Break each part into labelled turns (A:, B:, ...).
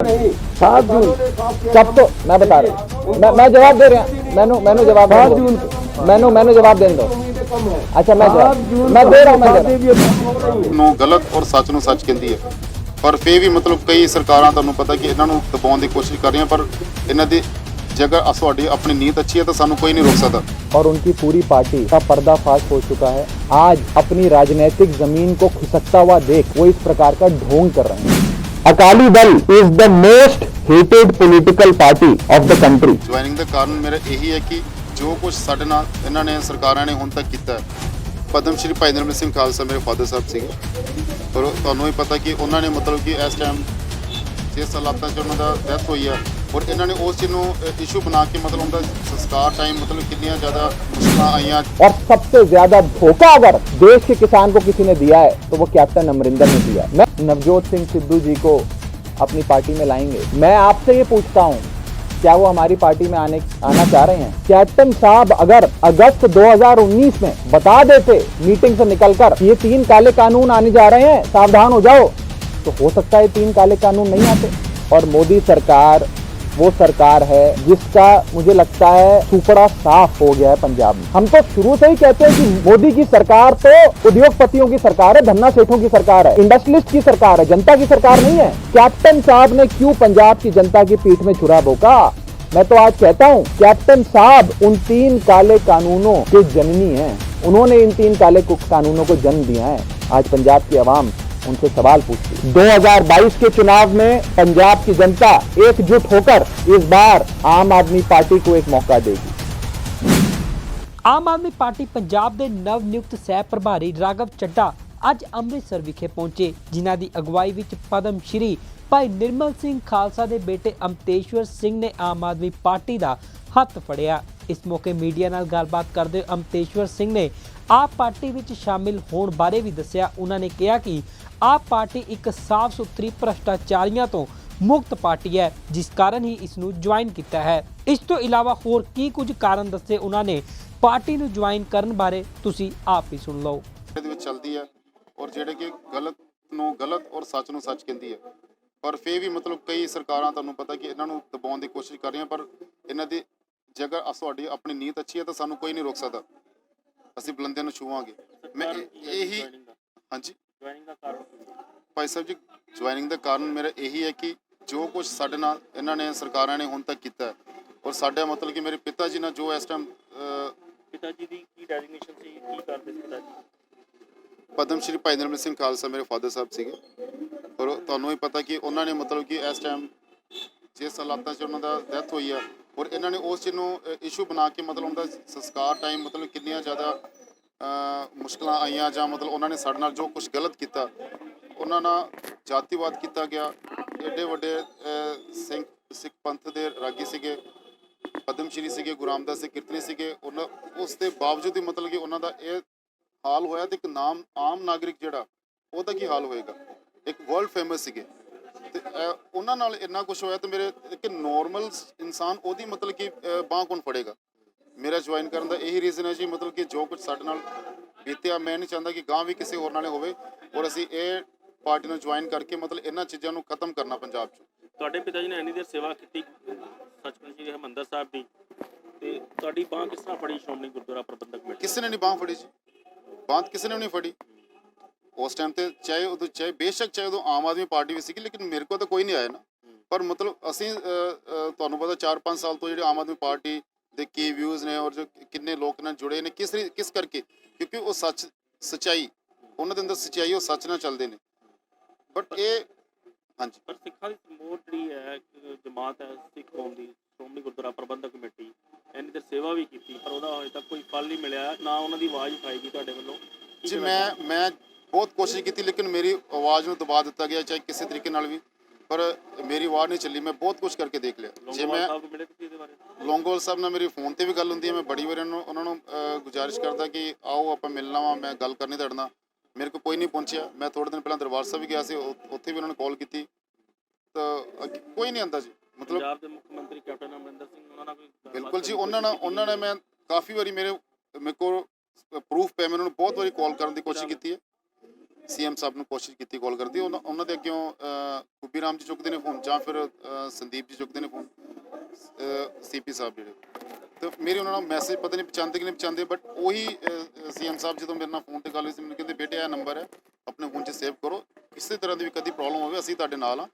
A: नहीं
B: 7 जून
A: सब तो मैं बता रहा हूँ मैं जवाब दे रहा हूँ मैंने जवाब
B: 7 जून
A: मैंने जवाब देने दो अच्छा मैं दे रहा हूँ मैं दे रहा हूँ
C: ਨੂੰ ਗਲਤ ਔਰ ਸੱਚ ਨੂੰ ਸੱਚ ਕਹਿੰਦੀ ਹੈ ਪਰ ਫੇਰ ਵੀ ਮਤਲਬ ਕਈ ਸਰਕਾਰਾਂ ਤੁਹਾਨੂੰ ਪਤਾ ਕਿ ਇਹਨਾਂ ਨੂੰ ਦਬਾਉਣ ਦੀ ਕੋਸ਼ਿਸ਼ ਕਰ ਰਹੀਆਂ ਪਰ ਇਹਨਾਂ ਦੀ ਜੇਕਰ ਤੁਹਾਡੀ ਆਪਣੀ ਨੀਅਤ ਅੱਛੀ ਹੈ ਤਾਂ ਸਾਨੂੰ ਕੋਈ नहीं रोक सकता।
A: और उनकी पूरी पार्टी का पर्दाफाश हो चुका है। आज अपनी राजनीतिक जमीन को खिसकता हुआ देख वो इस प्रकार का ढोंग कर रहे हैं। Akali Dal is the most hated political party of the country.
C: Joining ਦਾ ਕਾਰਨ ਮੇਰਾ ਇਹੀ ਹੈ ਕਿ ਜੋ ਕੁਝ ਸਾਡੇ ਨਾਲ ਇਹਨਾਂ ਨੇ ਸਰਕਾਰਾਂ ਨੇ ਹੁਣ ਤੱਕ ਕੀਤਾ ਪਦਮ ਸ਼੍ਰੀ ਭਾਈ ਨਿਰਮਲ ਸਿੰਘ ਖਾਲਸਾ ਮੇਰੇ ਫਾਦਰ ਸਾਹਿਬ ਸੀਗੇ ਪਰ ਤੁਹਾਨੂੰ ਵੀ ਪਤਾ ਕਿ ਉਹਨਾਂ ਨੇ ਮਤਲਬ ਕਿ ਇਸ ਟਾਈਮ 6 ਹਾਲਾਤਾਂ 'ਚ ਉਹਨਾਂ ਦਾ ਡੈਥ ਹੋਈ ਆ और इन्होंने उस चीज़ को इशू बना के मतलब उनका संस्कार टाइम मतलब कितनी ज़्यादा मुश्किल आई।
A: और सबसे ज्यादा धोखा अगर देश के किसान को किसी ने दिया है तो वो कैप्टन अमरिंदर ने दिया है। मैं नवजोत सिंह सिद्धू जी को अपनी पार्टी में लाएंगे। मैं आपसे ये पूछता हूँ क्या वो हमारी पार्टी में आना चाह रहे हैं? कैप्टन साहब अगर अगस्त 2019 में बता देते मीटिंग से निकलकर ये 3 काले कानून आने जा रहे हैं सावधान हो जाओ तो हो सकता है 3 काले कानून नहीं आते। और मोदी सरकार वो सरकार है जिसका मुझे लगता है सुपड़ा साफ हो गया है पंजाब में। हम तो शुरू से ही कहते हैं कि मोदी की सरकार तो उद्योगपतियों की सरकार है, धन्ना सेठों की सरकार है, इंडस्ट्रियलिस्ट की सरकार है, जनता की सरकार नहीं है। कैप्टन साहब ने क्यों पंजाब की जनता की पीठ में छुरा भोंका? मैं तो आज कहता हूं कैप्टन साहब उन 3 काले कानूनों के जननी हैं। उन्होंने इन 3 काले कानूनों को जन्म दिया है। आज पंजाब की आवाम उनसे सवाल पूछती। 2022 के चुनाव में पंजाब की जनता एकजुट होकर इस बार आम आदमी पार्टी को एक मौका देगी।
D: ਆਮ ਆਦਮੀ ਪਾਰਟੀ ਪੰਜਾਬ ਦੇ ਨਵ ਨਿਯੁਕਤ ਸਹਿ ਪ੍ਰਭਾਰੀ ਰਾਘਵ ਚੱਡਾ ਅੱਜ ਅੰਮ੍ਰਿਤਸਰ ਵਿਖੇ ਪਹੁੰਚੇ ਜਿਨ੍ਹਾਂ ਦੀ ਅਗਵਾਈ ਵਿੱਚ ਪਦਮ ਸ਼੍ਰੀ ਭਾਈ ਨਿਰਮਲ ਸਿੰਘ ਖਾਲਸਾ ਦੇ ਬੇਟੇ ਅਮਤੇਸ਼ਵਰ ਸਿੰਘ ਨੇ ਆਮ ਆਦਮੀ ਪਾਰਟੀ ਦਾ ਹੱਥ ਫੜਿਆ। ਇਸ ਮੌਕੇ ਮੀਡੀਆ ਨਾਲ ਗੱਲਬਾਤ ਕਰਦੇ ਅਮਤੇਸ਼ਵਰ ਸਿੰਘ ਨੇ ਆਪ ਪਾਰਟੀ ਵਿੱਚ ਸ਼ਾਮਿਲ ਹੋਣ ਬਾਰੇ ਵੀ ਦੱਸਿਆ। ਉਹਨਾਂ ਨੇ ਕਿਹਾ ਕਿ ਆਪ ਪਾਰਟੀ ਇੱਕ ਸਾਫ਼ ਸੁਥਰੀ ਭ੍ਰਿਸ਼ਟਾਚਾਰੀਆਂ ਤੋਂ ਮੁਕਤ ਪਾਰਟੀ ਹੈ ਜਿਸ ਕਾਰਨ ਹੀ ਇਸ ਨੂੰ ਜੁਆਇਨ ਕੀਤਾ ਹੈ। ਇਸ ਤੋਂ ਇਲਾਵਾ ਹੋਰ ਕੀ ਕੁਝ ਕਾਰਨ ਦੱਸੇ ਉਹਨਾਂ ਨੇ ਪਾਰਟੀ ਨੂੰ ਜੁਆਇਨ ਕਰਨ ਬਾਰੇ ਤੁਸੀਂ ਆਪ ਹੀ ਸੁਣ ਲਓ।
C: ਇਹਦੇ ਵਿੱਚ ਚੱਲਦੀ ਹੈ ਔਰ ਜਿਹੜੇ ਕਿ ਗਲਤ ਨੂੰ ਗਲਤ ਔਰ ਸੱਚ ਨੂੰ ਸੱਚ ਕਹਿੰਦੀ ਹੈ ਪਰ ਫੇਰ ਵੀ ਮਤਲਬ ਕਈ ਸਰਕਾਰਾਂ ਤੁਹਾਨੂੰ ਪਤਾ ਕਿ ਇਹਨਾਂ ਨੂੰ ਦਬਾਉਣ ਦੀ ਕੋਸ਼ਿਸ਼ ਕਰ ਰਹੀਆਂ ਪਰ ਇਹਨਾਂ ਦੀ ਜੇਕਰ ਤੁਹਾਡੀ ਆਪਣੀ ਨੀਅਤ ਅੱਛੀ ਹੈ ਤਾਂ ਸਾਨੂੰ ਕੋਈ नहीं रोक सकता। ਅਸੀਂ ਬੁਲੰਦੀਆਂ ਨੂੰ ਛੂਵਾਂਗੇ। ਮੈਂ ਇਹੀ ਹਾਂਜੀ ਭਾਈ ਸਾਹਿਬ ਜੀ ਜੁਆਇਨਿੰਗ ਦਾ ਕਾਰਨ ਮੇਰਾ ਇਹੀ ਹੈ ਕਿ ਜੋ ਕੁਝ ਸਾਡੇ ਨਾਲ ਇਹਨਾਂ ਨੇ ਸਰਕਾਰਾਂ ਨੇ ਹੁਣ ਤੱਕ ਕੀਤਾ ਔਰ ਸਾਡਾ ਮਤਲਬ ਕਿ ਮੇਰੇ ਪਿਤਾ ਜੀ ਨਾਲ ਜੋ ਇਸ ਟਾਈਮ
E: ਪਿਤਾ ਜੀ ਦੀ ਕੀ ਡੈਜ਼ਿਗਨੇਸ਼ਨ ਸੀ ਕੀ ਕਰਦੇ ਸੀ ਪਿਤਾ ਜੀ?
C: ਪਦਮ ਸ਼੍ਰੀ ਭਾਈ ਨਿਰਮਲ ਸਿੰਘ ਖਾਲਸਾ ਮੇਰੇ ਫਾਦਰ ਸਾਹਿਬ ਸੀਗੇ ਔਰ ਤੁਹਾਨੂੰ ਵੀ ਪਤਾ ਕਿ ਉਹਨਾਂ ਨੇ ਮਤਲਬ ਕਿ ਇਸ ਟਾਈਮ ਜਿਸ ਹਾਲਾਤਾਂ 'ਚ ਉਹਨਾਂ ਦਾ ਡੈਥ ਹੋਈ ਆ ਔਰ ਇਹਨਾਂ ਨੇ ਉਸ ਚੀਜ਼ ਨੂੰ ਇਸ਼ੂ ਬਣਾ ਕੇ ਮਤਲਬ ਉਹਦਾ ਸੰਸਕਾਰ ਟਾਈਮ ਮਤਲਬ ਕਿੰਨੀਆਂ ਜ਼ਿਆਦਾ ਮੁਸ਼ਕਲਾਂ ਆਈਆਂ ਜਾਂ ਮਤਲਬ ਉਹਨਾਂ ਨੇ ਸਾਡੇ ਨਾਲ ਜੋ ਕੁਝ ਗਲਤ ਕੀਤਾ ਉਹਨਾਂ ਨਾਲ ਜਾਤੀਵਾਦ ਕੀਤਾ ਗਿਆ। ਐਡੇ ਵੱਡੇ ਸਿੱਖ ਪੰਥ ਦੇ ਰਾਗੀ ਸੀਗੇ ਪਦਮ ਸ਼੍ਰੀ ਸੀਗੇ ਗੁਰੂ ਰਾਮਦਾਸ ਦੇ ਕੀਰਤਨੀ ਸੀਗੇ ਉਹਨਾਂ ਉਸ ਦੇ ਬਾਵਜੂਦ ਹੀ ਮਤਲਬ ਕਿ ਉਹਨਾਂ ਦਾ ਇਹ ਹਾਲ ਹੋਇਆ ਤੇ ਇੱਕ ਆਮ ਨਾਗਰਿਕ ਜਿਹੜਾ ਉਹਦਾ ਕੀ ਹਾਲ ਹੋਏਗਾ। ਇੱਕ ਵਰਲਡ ਫੇਮਸ ਸੀਗੇ ਤੇ ਉਹਨਾਂ ਨਾਲ ਇੰਨਾ ਕੁਝ ਹੋਇਆ ਤੇ ਮੇਰੇ ਇੱਕ ਨੋਰਮਲ ਇਨਸਾਨ ਉਹਦੀ ਮਤਲਬ ਕਿ ਬਾਂਹ ਕੌਣ ਫੜੇਗਾ। ਮੇਰਾ ਜੁਆਇਨ ਕਰਨ ਦਾ ਇਹੀ ਰੀਜ਼ਨ ਹੈ ਜੀ ਮਤਲਬ ਕਿ ਜੋ ਕੁਝ ਸਾਡੇ ਨਾਲ ਬੀਤਿਆ ਮੈਂ ਨਹੀਂ ਚਾਹੁੰਦਾ ਕਿ ਗਾਂ ਵੀ ਕਿਸੇ ਹੋਰ ਨਾਲੇ ਹੋਵੇ ਔਰ ਅਸੀਂ ਇਹ ਪਾਰਟੀ ਨੂੰ ਜੁਆਇਨ ਕਰਕੇ ਮਤਲਬ ਇਹਨਾਂ ਚੀਜ਼ਾਂ ਨੂੰ ਖਤਮ ਕਰਨਾ ਪੰਜਾਬ 'ਚ।
E: ਤੁਹਾਡੇ ਪਿਤਾ ਜੀ ਨੇ ਇੰਨੀ ਦੇਰ ਸੇਵਾ ਕੀਤੀ ਸੱਚਖੰਡ ਸ੍ਰੀ ਹਰਿਮੰਦਰ ਸਾਹਿਬ ਦੀ ਤੇ ਤੁਹਾਡੀ ਬਾਂਹ ਕਿਸ ਤਰ੍ਹਾਂ ਫੜੀ ਸ਼੍ਰੋਮਣੀ ਗੁਰਦੁਆਰਾ ਪ੍ਰਬੰਧਕ ਕਮੇਟੀ?
C: ਕਿਸੇ ਨੇ ਨਹੀਂ ਬਾਂਹ ਫੜੀ ਜੀ ਬਾਂਹ ਕਿਸੇ ਨੇ ਵੀ ਨਹੀਂ ਫੜੀ ਉਸ ਟਾਈਮ ਤੇ ਚਾਹੇ ਬੇਸ਼ੱਕ ਚਾਹੇ ਉਦੋਂ ਆਮ ਆਦਮੀ ਪਾਰਟੀ ਵੀ ਸੀਗੀ ਲੇਕਿਨ ਮੇਰੇ ਕੋਲ ਤਾਂ ਕੋਈ ਨਹੀਂ ਆਇਆ ਨਾ। ਪਰ ਮਤਲਬ ਅਸੀਂ ਤੁਹਾਨੂੰ ਪਤਾ 4-5 ਸਾਲ ਤੋਂ ਜਿਹੜੇ ਆਮ ਆਦਮੀ ਪਾਰਟੀ ਦੇ ਕੀ ਵਿਊਜ਼ ਨੇ ਔਰ ਜੋ ਕਿੰਨੇ ਲੋਕ ਨਾਲ ਜੁੜੇ ਨੇ ਕਿਸ ਕਰਕੇ ਕਿਉਂਕਿ ਉਹ ਸੱਚਾਈ ਉਹਨਾਂ ਦੇ ਅੰਦਰ ਸੱਚਾਈ ਉਹ ਸੱਚ ਨਾਲ ਚੱਲਦੇ ਨੇ। ਬਟ ਇਹ ਹਾਂਜੀ
E: ਪਰ ਸਿੱਖਾਂ ਦੀ ਸਮੂਹ ਜਿਹੜੀ ਹੈ ਜਮਾਤ ਹੈ ਸਿੱਖ ਕੌਮ ਦੀ ਸ਼੍ਰੋਮਣੀ ਗੁਰਦੁਆਰਾ ਪ੍ਰਬੰਧਕ ਕਮੇਟੀ ਇੰਨੀ ਦੇਰ ਸੇਵਾ ਵੀ ਕੀਤੀ ਪਰ ਉਹਦਾ ਹਜੇ ਤੱਕ ਕੋਈ ਫਲ ਨਹੀਂ ਮਿਲਿਆ ਨਾ ਉਹਨਾਂ ਦੀ ਆਵਾਜ਼ ਉਠਾਈ ਗਈ ਤੁਹਾਡੇ ਵੱਲੋਂ
C: ਜੀ। ਮੈਂ ਬਹੁਤ ਕੋਸ਼ਿਸ਼ ਕੀਤੀ ਲੇਕਿਨ ਮੇਰੀ ਆਵਾਜ਼ ਨੂੰ ਦਬਾ ਦਿੱਤਾ ਗਿਆ ਚਾਹੇ ਕਿਸੇ ਤਰੀਕੇ ਨਾਲ ਵੀ ਪਰ ਮੇਰੀ ਆਵਾਜ਼ ਨਹੀਂ ਚੱਲੀ। ਮੈਂ ਬਹੁਤ ਕੁਛ ਕਰਕੇ ਦੇਖ ਲਿਆ। ਜੇ ਮੈਂ ਲੌਂਗੋਵਾਲ ਸਾਹਿਬ ਨਾਲ ਮੇਰੀ ਫੋਨ ਤੇ ਵੀ ਗੱਲ ਹੁੰਦੀ ਹੈ ਮੈਂ ਬੜੀ ਵਾਰ ਉਹਨਾਂ ਨੂੰ ਗੁਜ਼ਾਰਿਸ਼ ਕਰਦਾ ਕਿ ਆਓ ਆਪਾਂ ਮਿਲਣਾ ਵਾ ਮੈਂ ਗੱਲ ਕਰਨੀ ਤੁਹਾਡੇ ਨਾਲ। ਮੇਰੇ ਕੋਲ ਕੋਈ ਨਹੀਂ ਪਹੁੰਚਿਆ। ਮੈਂ ਥੋੜ੍ਹੇ ਦਿਨ ਪਹਿਲਾਂ ਦਰਬਾਰ ਸਾਹਿਬ ਵੀ ਗਿਆ ਸੀ ਉੱਥੇ ਵੀ ਉਹਨਾਂ ਨੇ ਕਾਲ ਕੀਤੀ ਤਾਂ ਕੋਈ ਨਹੀਂ ਆਉਂਦਾ ਜੀ। ਮਤਲਬ
E: ਪੰਜਾਬ ਦੇ ਮੁੱਖ ਮੰਤਰੀ ਕੈਪਟਨ ਅਮਰਿੰਦਰ ਸਿੰਘ ਉਹਨਾਂ ਨਾਲ ਕੋਈ
C: ਬਿਲਕੁਲ ਜੀ ਉਹਨਾਂ ਨੇ ਮੈਂ ਕਾਫੀ ਵਾਰੀ ਮੇਰੇ ਕੋਲ ਪ੍ਰੂਫ ਪਿਆ ਮੈਂ ਉਹਨਾਂ ਨੂੰ ਬਹੁਤ ਵਾਰੀ ਕਾਲ ਕਰਨ ਦੀ ਕੋਸ਼ਿਸ਼ ਕੀਤੀ ਹੈ ਸੀਐਮ ਸਾਹਿਬ ਨੂੰ ਕੋਸ਼ਿਸ਼ ਕੀਤੀ ਕਾਲ ਕਰਦੀ, ਉਹਨਾਂ ਦੇ ਅੱਗਿਓਂ ਖੁੱਬੀ ਰਾਮ ਜੀ ਚੁੱਕਦੇ ਨੇ ਫੋਨ ਜਾਂ ਫਿਰ ਸੰਦੀਪ ਜੀ ਚੁੱਕਦੇ ਨੇ ਫੋਨ, ਸੀਪੀ ਸਾਹਿਬ ਜਿਹੜੇ। ਤੇ ਮੇਰੀ ਉਹਨਾਂ ਨਾਲ ਮੈਸੇਜ ਪਤਾ ਨਹੀਂ ਪਹੁੰਚਾਉਂਦੇ ਕਿ ਨਹੀਂ ਪਹੁੰਚਾਉਂਦੇ, ਬਟ ਉਹੀ ਸੀਐਮ ਸਾਹਿਬ ਜਦੋਂ ਮੇਰੇ ਨਾਲ ਫੋਨ ਤੇ ਗੱਲ ਹੋਈ ਸੀ ਮੈਨੂੰ ਕਹਿੰਦੇ ਬੇਟੇ ਇਹ ਨੰਬਰ ਹੈ ਆਪਣੇ ਫੋਨ 'ਚ ਸੇਵ ਕਰੋ, ਕਿਸੇ ਤਰ੍ਹਾਂ ਦੀ ਵੀ ਕਦੀ ਪ੍ਰੋਬਲਮ ਹੋਵੇ ਅਸੀਂ ਤੁਹਾਡੇ ਨਾਲ ਹਾਂ,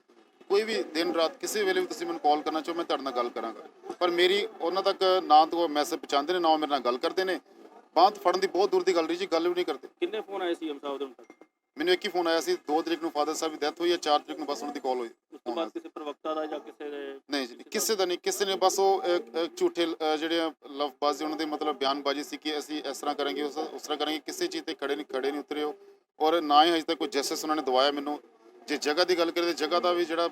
C: ਕੋਈ ਵੀ ਦਿਨ ਰਾਤ ਕਿਸੇ ਵੇਲੇ ਵੀ ਤੁਸੀਂ ਮੈਨੂੰ ਕਾਲ ਕਰਨਾ ਚਾਹੋ ਮੈਂ ਤੁਹਾਡੇ ਨਾਲ ਗੱਲ ਕਰਾਂਗਾ। ਪਰ ਮੇਰੀ ਉਹਨਾਂ ਤੱਕ ਨਾ ਤਾਂ ਉਹ ਮੈਸੇਜ ਪਹੁੰਚਾਉਂਦੇ ਨੇ, ਨਾ ਉਹ ਮੇਰੇ ਨਾਲ ਗੱਲ ਕਰਦੇ ਨੇ। ਬਾਂਹ ਫੜਨ ਦੀ ਬਹੁਤ ਦੂਰ ਦੀ ਗੱਲ ਰਹੀ ਜੀ, ਗੱਲ ਵੀ ਨਹੀਂ ਕਰਦੇ।
E: ਕਿੰਨੇ ਫੋਨ ਆਏ ਸੀਐਮ ਸਾਹਿਬ ਦੇ ਹੁਣ ਤੱਕ?
C: ਮੈਨੂੰ ਇੱਕ ਹੀ ਫੋਨ ਆਇਆ ਸੀ, 2 ਤਰੀਕ ਨੂੰ ਫਾਦਰ ਸਾਹਿਬ ਦੀ ਡੈਥ ਹੋਈ ਹੈ, 4 ਤਰੀਕ ਨੂੰ ਬਸ ਉਹਨਾਂ ਦੀ ਕਾਲ ਹੋਈ।
E: ਉਸ ਤੋਂ ਬਾਅਦ ਕਿਸੇ ਪ੍ਰਵਕਤਾ ਦਾ ਜਾਂ ਕਿਸੇ ਦੇ?
C: ਨਹੀਂ ਜੀ, ਕਿਸੇ ਦਾ ਨਹੀਂ, ਕਿਸੇ ਨੇ ਬਸ ਉਹ ਝੂਠੇ ਜਿਹੜੇ ਲਫ਼ਬਾਜ਼ੀ ਉਹਨਾਂ ਦੇ ਮਤਲਬ ਬਿਆਨਬਾਜ਼ੀ ਸੀ ਕਿ ਅਸੀਂ ਇਸ ਤਰ੍ਹਾਂ ਕਰਾਂਗੇ ਉਸ ਤਰ੍ਹਾਂ ਕਰਾਂਗੇ, ਕਿਸੇ ਚੀਜ਼ ਤੇ ਖੜੇ ਨਹੀਂ ਉਤਰੇ ਹੋ, ਔਰ ਨਾ ਹੀ ਅਜੇ ਤੱਕ ਕੋਈ ਜਸਟਿਸ ਉਹਨਾਂ ਨੇ ਦਵਾਇਆ ਮੈਨੂੰ। ਜੇ ਜਗ੍ਹਾ ਦੀ ਗੱਲ ਕਰੀਏ ਤਾਂ ਜਗ੍ਹਾ ਦਾ ਵੀ ਜਿਹੜਾ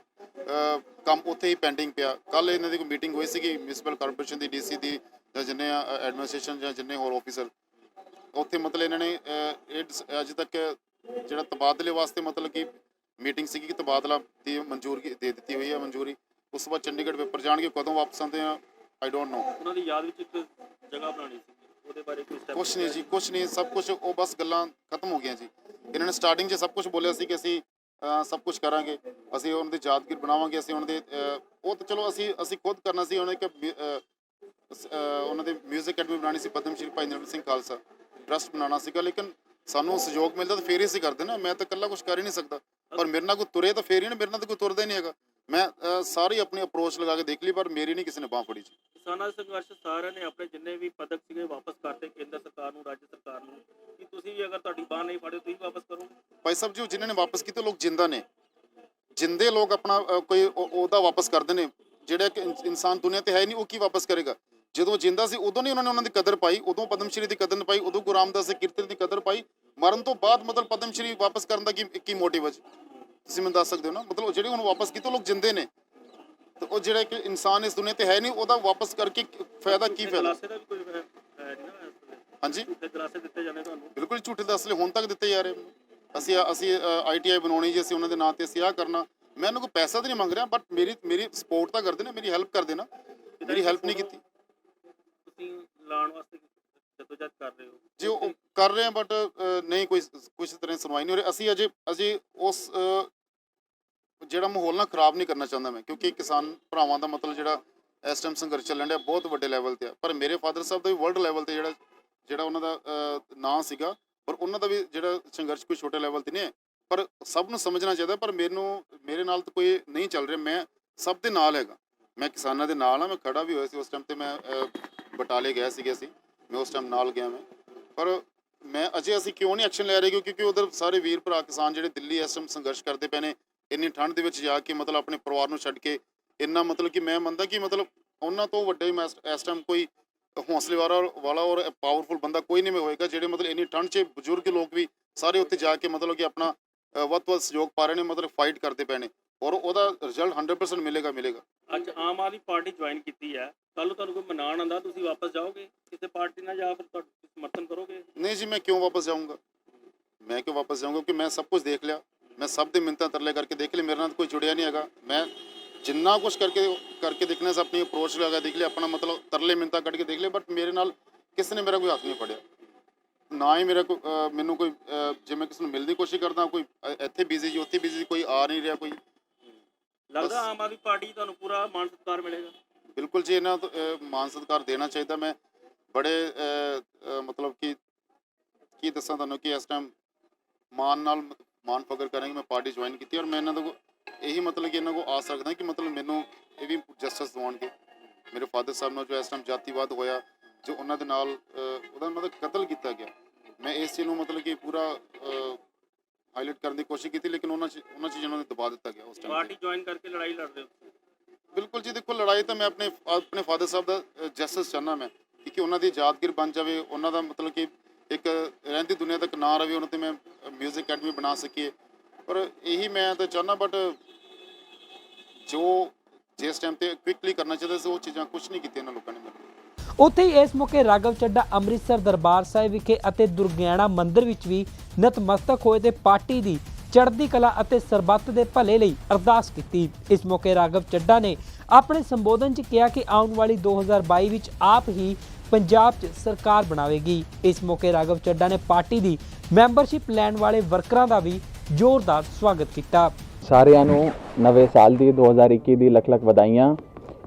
C: ਕੰਮ ਉੱਥੇ ਹੀ ਪੈਂਡਿੰਗ ਪਿਆ। ਕੱਲ੍ਹ ਇਹਨਾਂ ਦੀ ਕੋਈ ਮੀਟਿੰਗ ਹੋਈ ਸੀਗੀ ਮਿਊਨਿਸਪਲ ਕਾਰਪੋਰੇਸ਼ਨ ਦੀ, ਡੀਸੀ ਦੀ, ਜਾਂ ਜਿੰਨੇ ਐਡਮਿਨਿਸਟ੍ਰੇਸ਼ਨ ਜਾਂ ਜਿੰਨੇ ਹੋਰ ਆਫੀਸਰ, ਉੱਥੇ ਮਤਲਬ ਇਹਨਾਂ ਨੇ ਅਜੇ ਤੱਕ ਜਿਹੜਾ ਤਬਾਦਲੇ ਵਾਸਤੇ ਮਤਲਬ ਕਿ ਮੀਟਿੰਗ ਸੀਗੀ ਕਿ ਤਬਾਦਲਾ ਦੀ ਮਨਜ਼ੂਰੀ ਦੇ ਦਿੱਤੀ ਹੋਈ ਹੈ ਮਨਜ਼ੂਰੀ। ਉਸ ਤੋਂ ਬਾਅਦ ਚੰਡੀਗੜ੍ਹ ਪੇਪਰ ਜਾਣਗੇ, ਕਦੋਂ ਵਾਪਸ ਆਉਂਦੇ ਆ ਆਈ ਡੋਂਟ ਨੋ।
E: ਉਹਨਾਂ ਦੀ ਯਾਦ ਵਿੱਚ ਇੱਕ ਜਗ੍ਹਾ ਬਣਾਉਣੀ ਸੀ, ਉਹਦੇ ਬਾਰੇ ਕੋਈ ਸਟੈਪ?
C: ਕੁਛ ਨਹੀਂ ਜੀ, ਕੁਛ ਨਹੀਂ, ਸਭ ਕੁਛ ਉਹ ਬਸ ਗੱਲਾਂ ਖਤਮ ਹੋ ਗਈਆਂ ਜੀ। ਇਹਨਾਂ ਨੇ ਸਟਾਰਟਿੰਗ 'ਚ ਸਭ ਕੁਛ ਬੋਲਿਆ ਸੀ ਕਿ ਅਸੀਂ ਸਭ ਕੁਛ ਕਰਾਂਗੇ, ਅਸੀਂ ਉਹਨਾਂ ਦੀ ਯਾਦਗਾਰ ਬਣਾਵਾਂਗੇ, ਅਸੀਂ ਉਹਨਾਂ ਦੇ ਉਹ ਤਾਂ ਚਲੋ ਅਸੀਂ ਖੁਦ ਕਰਨਾ ਸੀ। ਉਹਨਾਂ ਇੱਕ ਉਹਨਾਂ ਦੇ ਮਿਊਜ਼ਿਕ ਅਕੈਡਮੀ ਬਣਾਉਣੀ ਸੀ, ਪਦਮ ਸ਼੍ਰੀ ਭਾਈ ਨਿਰਮਲ ਸਿੰਘ ਖਾਲਸਾ ਟਰਸਟ ਬਣਾਉਣਾ ਸੀਗਾ, ਲੇਕਿਨ ਸਾਨੂੰ ਸਹਿਯੋਗ ਮਿਲਦਾ ਤਾਂ ਫੇਰ ਹੀ ਅਸੀਂ ਕਰਦੇ ਨਾ। ਮੈਂ ਤਾਂ ਇਕੱਲਾ ਕੁਛ ਕਰ ਹੀ ਨਹੀਂ ਸਕਦਾ, ਪਰ ਮੇਰੇ ਨਾਲ ਕੋਈ ਤੁਰੇ ਤਾਂ ਫੇਰ ਹੀ ਨਾ, ਮੇਰੇ ਨਾਲ ਤਾਂ ਕੋਈ ਤੁਰਦਾ ਹੀ ਨਹੀਂ ਹੈਗਾ। ਮੈਂ ਸਾਰੀ ਆਪਣੀ ਅਪਰੋਚ ਲਗਾ ਕੇ ਦੇਖ ਲਈ, ਪਰ ਮੇਰੀ ਨਹੀਂ ਕਿਸੇ ਨੇ ਬਾਂਹ ਫੜੀ ਜੀ।
E: ਕਿਸਾਨਾਂ ਦੇ ਸੰਘਰਸ਼ ਸਾਰਿਆਂ ਨੇ ਆਪਣੇ ਜਿੰਨੇ ਵੀ ਪਦਕ ਸੀਗੇ ਵਾਪਸ ਕਰਤੇ ਕੇਂਦਰ ਸਰਕਾਰ ਨੂੰ, ਰਾਜ ਸਰਕਾਰ ਨੂੰ। ਕੀ ਤੁਸੀਂ ਵੀ ਅਗਰ ਤੁਹਾਡੀ ਬਾਂਹ ਨਹੀਂ ਫੜੇ ਤੁਸੀਂ ਵਾਪਸ ਕਰੋਗੇ?
C: ਭਾਈ ਸਾਹਿਬ ਜੀ, ਜਿਨ੍ਹਾਂ ਨੇ ਵਾਪਸ ਕੀਤੇ ਲੋਕ ਜਿੰਦਾ ਨੇ, ਜਿੰਦੇ ਲੋਕ ਆਪਣਾ ਕੋਈ ਉਹਦਾ ਵਾਪਸ ਕਰਦੇ ਨੇ। ਜਿਹੜਾ ਇੱਕ ਇਨਸਾਨ ਦੁਨੀਆ ਤੇ ਹੈ ਨਹੀਂ, ਉਹ ਕੀ ਵਾਪਸ ਕਰੇਗਾ? ਜਦੋਂ ਜਿੰਦਾ ਸੀ ਉਦੋਂ ਨਹੀਂ ਉਹਨਾਂ ਦੀ ਕਦਰ ਪਾਈ, ਉਦੋਂ ਪਦਮ ਸ਼੍ਰੀ ਦੀ ਕਦਰ ਨਹੀਂ ਪਾਈ, ਉਦੋਂ ਗੁਰੂ ਰਾਮਦਾਸ ਦੇ ਕੀਰਤਨ ਦੀ ਕਦਰ ਪਾਈ। ਮਰਨ ਤੋਂ ਬਾਅਦ ਮਤਲਬ ਪਦਮ ਸ਼੍ਰੀ ਵਾਪਸ ਕਰਨ ਦਾ ਕੀ ਮੋਟਿਵ ਹੈ ਤੁਸੀਂ ਮੈਨੂੰ ਦੱਸ ਸਕਦੇ ਹੋ ਨਾ? ਮਤਲਬ ਜਿਹੜੇ ਹੁਣ ਵਾਪਸ ਕੀਤੇ ਲੋਕ ਜਿੰਦੇ ਨੇ, ਤੇ ਉਹ ਜਿਹੜਾ ਇੱਕ ਇਨਸਾਨ ਇਸ ਦੁਨੀਆ ਤੇ ਹੈ ਨਹੀਂ, ਉਹਦਾ ਵਾਪਸ ਕਰਕੇ ਫਾਇਦਾ ਕੀ ਫਾਇਦਾ?
E: ਦਿਲਾਸੇ ਦਾ ਵੀ ਕੋਈ ਹੈ ਨਹੀਂ ਨਾ ਇਸ ਵੇਲੇ?
C: ਹਾਂਜੀ,
E: ਦਿਲਾਸੇ ਦਿੱਤੇ ਜਾਂਦੇ ਤੁਹਾਨੂੰ?
C: ਬਿਲਕੁਲ ਝੂਠੇ ਦਸਲੇ ਹੁਣ ਤੱਕ ਦਿੱਤੇ ਜਾ ਰਹੇ। ਅਸੀਂ ITI ਬਣਾਉਣੀ ਜੀ, ਅਸੀਂ ਉਹਨਾਂ ਦੇ ਨਾਂ ਤੇ ਅਸੀਂ ਆਹ ਕਰਨਾ। ਮੈਂ ਉਹਨਾਂ ਕੋਲ ਪੈਸਾ ਤਾਂ ਨਹੀਂ ਮੰਗ ਰਿਹਾ, ਬਟ ਮੇਰੀ ਸਪੋਰਟ ਤਾਂ ਕਰਦੇ ਨੇ, ਮੇਰੀ ਹੈਲਪ ਕਰਦੇ ਨਾ। ਮੇਰੀ ਹੈਲਪ ਨਹੀਂ ਕੀਤੀ।
E: ਤੁਸੀਂ ਲਾਉਣ ਵਾਸਤੇ ਜਦੋਜਹਿਦ ਕਰ ਰਹੇ ਹੋ
C: ਜੀ, ਉਹ ਕਰ ਰਹੇ ਆ, ਬਟ ਨਹੀਂ ਕੋਈ ਕੁਛ ਤਰ੍ਹਾਂ ਸੁਣਵਾਈ ਨਹੀਂ ਹੋ ਰਹੀ। ਅਸੀਂ ਅਜੇ ਉਸ ਜਿਹੜਾ ਮਾਹੌਲ ਨਾ ਖਰਾਬ ਨਹੀਂ ਕਰਨਾ ਚਾਹੁੰਦਾ ਮੈਂ, ਕਿਉਂਕਿ ਕਿਸਾਨ ਭਰਾਵਾਂ ਦਾ ਮਤਲਬ ਜਿਹੜਾ ਇਸ ਟਾਈਮ ਸੰਘਰਸ਼ ਚੱਲਣ ਡਿਆ ਬਹੁਤ ਵੱਡੇ ਲੈਵਲ ਤੇ ਆ। ਪਰ ਮੇਰੇ ਫਾਦਰ ਸਾਹਿਬ ਦਾ ਵੀ ਵਰਲਡ ਲੈਵਲ ਤੇ ਜਿਹੜਾ ਉਹਨਾਂ ਦਾ ਨਾਂ ਸੀਗਾ, ਪਰ ਉਹਨਾਂ ਦਾ ਵੀ ਜਿਹੜਾ ਸੰਘਰਸ਼ ਕੋਈ ਛੋਟੇ ਲੈਵਲ ਤੇ ਨਹੀਂ ਹੈ। ਪਰ ਸਭ ਨੂੰ ਸਮਝਣਾ ਚਾਹੀਦਾ, ਪਰ ਮੇਰੇ ਨਾਲ ਤਾਂ ਕੋਈ ਨਹੀਂ ਚੱਲ ਰਿਹਾ। ਮੈਂ ਸਭ ਦੇ ਨਾਲ ਹੈਗਾ, ਮੈਂ ਕਿਸਾਨਾਂ ਦੇ ਨਾਲ ਹਾਂ। ਮੈਂ ਖੜਾ ਵੀ ਹੋਇਆ ਸੀ ਉਸ ਟਾਈਮ ਤੇ, ਮੈਂ ਬਟਾਲੇ ਗਿਆ ਸੀਗੇ ਅਸੀਂ, ਮੈਂ ਉਸ ਟਾਈਮ ਨਾਲ ਗਿਆ ਮੈਂ। ਪਰ ਅਜੇ ਅਸੀਂ ਕਿਉਂ ਨਹੀਂ ਐਕਸ਼ਨ ਲੈ ਰਹੇ? ਕਿਉਂਕਿ ਉਧਰ ਸਾਰੇ ਵੀਰ ਭਰਾ ਕਿਸਾਨ ਜਿਹੜੇ ਦਿੱਲੀ ਇਸ ਟਾਈਮ ਸੰਘਰਸ਼ ਕਰਦੇ ਪਏ ਨੇ, ਇੰਨੀ ਠੰਡ ਦੇ ਵਿੱਚ ਜਾ ਕੇ ਮਤਲਬ ਆਪਣੇ ਪਰਿਵਾਰ ਨੂੰ ਛੱਡ ਕੇ, ਇੰਨਾ ਮਤਲਬ ਕਿ ਮੈਂ ਮੰਨਦਾ ਕਿ ਮਤਲਬ ਉਹਨਾਂ ਤੋਂ ਵੱਡੇ ਇਸ ਟਾਈਮ ਕੋਈ ਹੌਸਲੇ ਵਾਲਾ ਔਰ ਪਾਵਰਫੁਲ ਬੰਦਾ ਕੋਈ ਨਹੀਂ ਹੋਏਗਾ, ਜਿਹੜੇ ਮਤਲਬ ਇੰਨੀ ਠੰਡ 'ਚ ਬਜ਼ੁਰਗ ਲੋਕ ਵੀ ਸਾਰੇ ਉੱਥੇ ਜਾ ਕੇ ਮਤਲਬ ਕਿ ਆਪਣਾ ਵੱਧ ਤੋਂ ਵੱਧ ਸਹਿਯੋਗ ਪਾ ਰਹੇ ਨੇ, ਮਤਲਬ ਫਾਈਟ ਕਰਦੇ ਪਏ ਨੇ, ਔਰ ਉਹਦਾ ਰਿਜ਼ਲਟ 100% ਮਿਲੇਗਾ।
E: ਅੱਜ ਆਮ ਆਦਮੀ ਪਾਰਟੀ ਜੁਆਇਨ ਕੀਤੀ ਹੈ, ਕੱਲ੍ਹ ਨੂੰ ਤੁਹਾਨੂੰ ਕੋਈ ਮਨਾਉਣ ਆਉਂਦਾ ਤੁਸੀਂ ਵਾਪਸ ਜਾਓਗੇ ਕਿਸੇ ਪਾਰਟੀ ਨਾਲ, ਜਾਂ ਫਿਰ ਤੁਹਾਡਾ ਸਮਰਥਨ ਕਰੋਗੇ?
C: ਨਹੀਂ ਜੀ, ਮੈਂ ਕਿਉਂ ਵਾਪਸ ਜਾਊਂਗਾ? ਕਿਉਂਕਿ ਮੈਂ ਸਭ ਕੁਝ ਦੇਖ ਲਿਆ, ਮੈਂ ਸਭ ਦੇ ਮਿੰਨਤਾਂ ਤਰਲੇ ਕਰਕੇ ਦੇਖ ਲਈ, ਮੇਰੇ ਨਾਲ ਕੋਈ ਜੁੜਿਆ ਨਹੀਂ ਹੈਗਾ। ਮੈਂ ਜਿੰਨਾ ਕੁਛ ਕਰਕੇ ਦੇਖਣਾ ਸੀ, ਆਪਣੀ ਅਪਰੋਚ ਲਗਾ ਦੇਖ ਲਿਆ, ਆਪਣਾ ਮਤਲਬ ਤਰਲੇ ਮਿੰਨਤਾਂ ਕੱਢ ਕੇ ਦੇਖ ਲਿਆ, ਬਟ ਮੇਰੇ ਨਾਲ ਕਿਸੇ ਨੇ ਮੇਰਾ ਕੋਈ ਹੱਥ ਨਹੀਂ ਫੜਿਆ, ਨਾ ਹੀ ਮੈਨੂੰ ਕੋਈ ਜੇ ਮੈਂ ਕਿਸੇ ਨੂੰ ਮਿਲਣ ਦੀ ਕੋਸ਼ਿਸ਼ ਕਰਦਾ, ਕੋਈ ਇੱਥੇ ਬਿਜ਼ੀ ਜੀ ਉੱਥੇ ਬਿਜ਼ੀ, ਕੋਈ ਆ ਨਹੀਂ ਰਿਹਾ। ਕੋਈ
E: ਲੱਗਦਾ ਆਮ ਆਦਮੀ ਪਾਰਟੀ ਤੁਹਾਨੂੰ ਪੂਰਾ ਮਾਣ ਸਤਿਕਾਰ ਮਿਲੇਗਾ?
C: ਬਿਲਕੁਲ ਜੀ, ਇਹਨਾਂ ਤੋਂ ਮਾਣ ਸਤਿਕਾਰ ਦੇਣਾ ਚਾਹੀਦਾ। ਮੈਂ ਬੜੇ ਮਤਲਬ ਕਿ ਕੀ ਦੱਸਾਂ ਤੁਹਾਨੂੰ ਕਿ ਇਸ ਟਾਈਮ ਮਾਣ ਫਖਰ ਕਰਾਂਗੇ ਮੈਂ ਪਾਰਟੀ ਜੁਆਇਨ ਕੀਤੀ, ਔਰ ਮੈਂ ਇਹਨਾਂ ਤੋਂ ਇਹੀ ਮਤਲਬ ਕਿ ਇਹਨਾਂ ਕੋਲ ਆਸ ਰੱਖਦਾ ਕਿ ਮਤਲਬ ਮੈਨੂੰ ਇਹ ਵੀ ਜਸਟਿਸ ਦਿਵਾਉਣਗੇ। ਮੇਰੇ ਫਾਦਰ ਸਾਹਿਬ ਨਾਲ ਜੋ ਇਸ ਟਾਈਮ ਜਾਤੀਵਾਦ ਹੋਇਆ, ਜੋ ਉਹਨਾਂ ਦੇ ਨਾਲ ਉਹਨਾਂ ਦਾ ਕਤਲ ਕੀਤਾ ਗਿਆ, ਮੈਂ ਇਸ ਚੀਜ਼ ਨੂੰ ਮਤਲਬ ਕਿ ਪੂਰਾ ਹਾਈਲਾਈਟ ਕਰਨ ਦੀ ਕੋਸ਼ਿਸ਼ ਕੀਤੀ, ਲੇਕਿਨ ਉਹਨਾਂ ਚੀਜ਼ਾਂ ਨੂੰ ਦਬਾ ਦਿੱਤਾ ਗਿਆ ਉਸ ਟਾਈਮ।
E: ਪਾਰਟੀ ਜੁਆਇਨ ਕਰਕੇ ਲੜਾਈ ਲੜ ਰਹੇ ਹੋ?
C: ਬਿਲਕੁਲ ਜੀ, ਦੇਖੋ ਲੜਾਈ ਤਾਂ ਮੈਂ ਆਪਣੇ ਫਾਦਰ ਸਾਹਿਬ ਦਾ ਜਸਟਿਸ ਚਾਹੁੰਦਾ ਮੈਂ, ਕਿ ਉਹਨਾਂ ਦੀ ਯਾਦਗਾਰ ਬਣ ਜਾਵੇ, ਉਹਨਾਂ ਦਾ ਮਤਲਬ ਕਿ ਇੱਕ ਰਹਿੰਦੀ ਦੁਨੀਆ ਤੱਕ ਨਾਂ ਰਵੇ, ਉਹਨਾਂ 'ਤੇ ਮੈਂ ਮਿਊਜ਼ਿਕ ਅਕੈਡਮੀ ਬਣਾ ਸਕੀਏ। ਪਰ ਇਹੀ ਮੈਂ ਤਾਂ ਚਾਹੁੰਦਾ, ਬਟ ਜੋ ਜਿਸ ਟਾਈਮ ਤੇ ਕੁਇਕਲੀ ਕਰਨਾ ਚਾਹੀਦਾ ਸੀ, ਉਹ ਚੀਜ਼ਾਂ ਕੁਛ ਨਹੀਂ ਕੀਤੀਆਂ ਇਹਨਾਂ ਲੋਕਾਂ ਨੇ।
D: ਉੱਥੇ ਹੀ ਇਸ ਮੌਕੇ ਰਾਘਵ ਚੱਡਾ ਅੰਮ੍ਰਿਤਸਰ ਦਰਬਾਰ ਸਾਹਿਬ ਵਿਖੇ ਅਤੇ ਦੁਰਗਿਆਣਾ ਮੰਦਿਰ ਵਿੱਚ ਵੀ ਨਤਮਸਤਕ ਹੋਏ ਤੇ ਪਾਰਟੀ ਦੀ ਚੜ੍ਹਦੀ ਕਲਾ ਅਤੇ ਸਰਬੱਤ ਦੇ ਭਲੇ ਲਈ ਅਰਦਾਸ ਕੀਤੀ। ਇਸ ਮੌਕੇ ਰਾਘਵ ਚੱਡਾ ਨੇ ਆਪਣੇ ਸੰਬੋਧਨ 'ਚ ਕਿਹਾ ਕਿ ਆਉਣ ਵਾਲੀ 2022 ਵਿੱਚ ਆਪ ਹੀ ਪੰਜਾਬ 'ਚ ਸਰਕਾਰ ਬਣਾਵੇਗੀ। ਇਸ ਮੌਕੇ ਰਾਘਵ ਚੱਡਾ ਨੇ ਪਾਰਟੀ ਦੀ ਮੈਂਬਰਸ਼ਿਪ ਲੈਣ ਵਾਲੇ ਵਰਕਰਾਂ ਦਾ ਵੀ ਜ਼ੋਰਦਾਰ ਸਵਾਗਤ ਕੀਤਾ।
A: ਸਾਰਿਆਂ ਨੂੰ ਨਵੇਂ ਸਾਲ ਦੀ 2021 ਦੀ ਲੱਖ ਲੱਖ ਵਧਾਈਆਂ।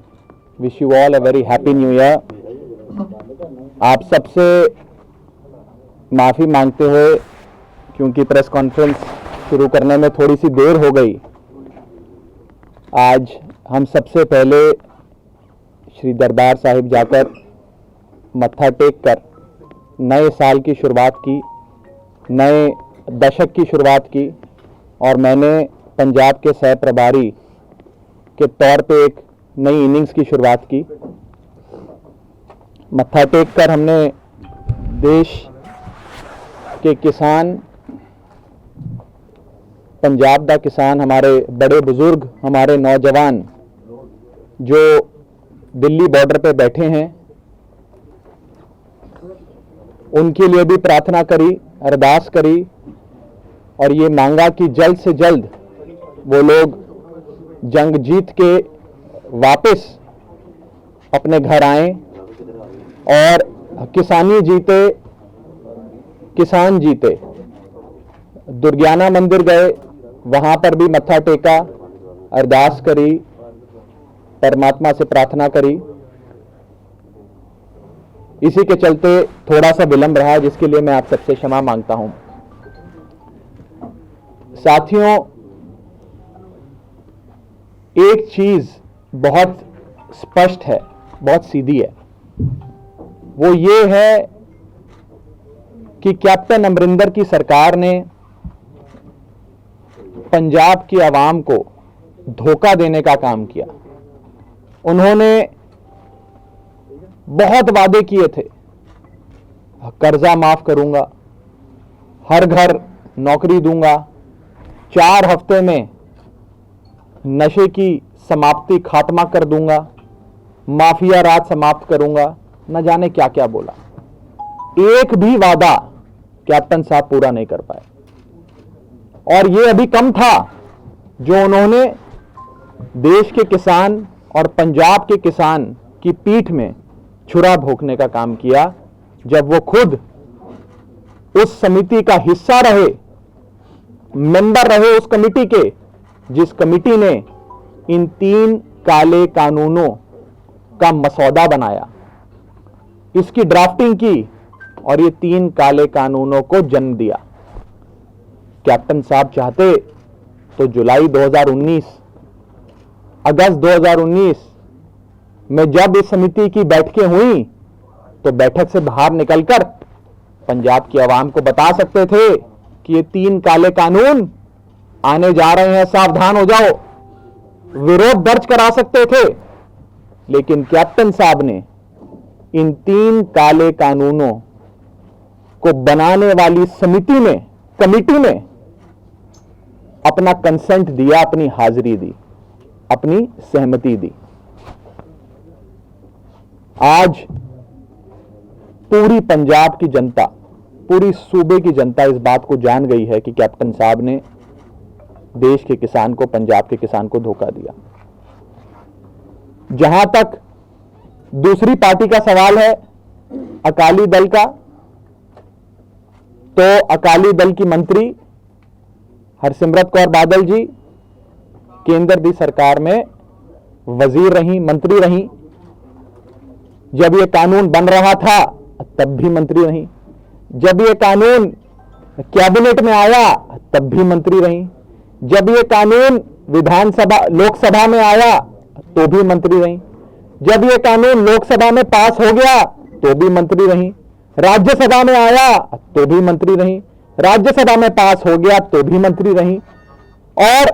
A: Wish you all a very happy new year. आप सबसे माफ़ी मांगते हुए, क्योंकि प्रेस कॉन्फ्रेंस शुरू करने में थोड़ी सी देर हो गई, आज हम सबसे पहले श्री दरबार साहिब जाकर मत्था टेक कर नए साल की शुरुआत की, नए दशक की शुरुआत की और मैंने पंजाब के सह प्रभारी के तौर पे एक नई इनिंग्स की शुरुआत की। मत्था टेक कर हमने देश के किसान, पंजाब दा किसान, हमारे बड़े बुजुर्ग, हमारे नौजवान जो दिल्ली बॉर्डर पे बैठे हैं, उनके लिए भी प्रार्थना करी, अरदास करी और ये मांगा कि जल्द से जल्द वो लोग जंग जीत के वापस अपने घर आएं और किसानी जीते, किसान जीते। दुर्गियाना मंदिर गए, वहां पर भी मत्था टेका, अरदास करी, परमात्मा से प्रार्थना करी। इसी के चलते थोड़ा सा विलंब रहा, जिसके लिए मैं आप सबसे क्षमा मांगता हूं। साथियों, एक चीज बहुत स्पष्ट है, बहुत सीधी है, वो ये है कि कैप्टन अमरिंदर की सरकार ने पंजाब की आवाम को धोखा देने का काम किया। उन्होंने बहुत वादे किए थे, कर्जा माफ करूंगा, हर घर नौकरी दूंगा, 4 हफ्ते में नशे की समाप्ति, खात्मा कर दूंगा, माफिया राज समाप्त करूंगा, न जाने क्या क्या बोला। एक भी वादा कैप्टन साहब पूरा नहीं कर पाए। और ये अभी कम था जो उन्होंने देश के किसान और पंजाब के किसान की पीठ में छुरा भोंकने का काम किया, जब वो खुद उस समिति का हिस्सा रहे, मेंबर रहे उस कमिटी के, जिस कमिटी ने इन 3 काले कानूनों का मसौदा बनाया, इसकी ड्राफ्टिंग की और ये 3 काले कानूनों को जन्म दिया। कैप्टन साहब चाहते तो जुलाई 2019, अगस्त 2019 में जब इस समिति की बैठकें हुई, तो बैठक से बाहर निकलकर पंजाब की आवाम को बता सकते थे कि ये 3 काले कानून आने जा रहे हैं, सावधान हो जाओ, विरोध दर्ज करा सकते थे। लेकिन कैप्टन साहब ने इन 3 काले कानूनों को बनाने वाली समिति में, कमिटी में अपना कंसेंट दिया, अपनी हाजिरी दी, अपनी सहमति दी। आज पूरी पंजाब की जनता, पूरी सूबे की जनता इस बात को जान गई है कि कैप्टन साहब ने देश के किसान को, पंजाब के किसान को धोखा दिया। जहां तक दूसरी पार्टी का सवाल है, अकाली दल का, तो अकाली दल की मंत्री हरसिमरत कौर बादल जी केंद्र की सरकार में वजीर रही, मंत्री रही। जब ये कानून बन रहा था तब भी मंत्री रही, जब ये कानून कैबिनेट में आया तब भी मंत्री रही, जब ये कानून विधानसभा, लोकसभा में आया तो भी मंत्री रही, जब ये कानून लोकसभा में पास हो गया तो भी मंत्री रही, राज्यसभा में आया तो भी मंत्री रही, राज्यसभा में पास हो गया तो भी मंत्री रही। और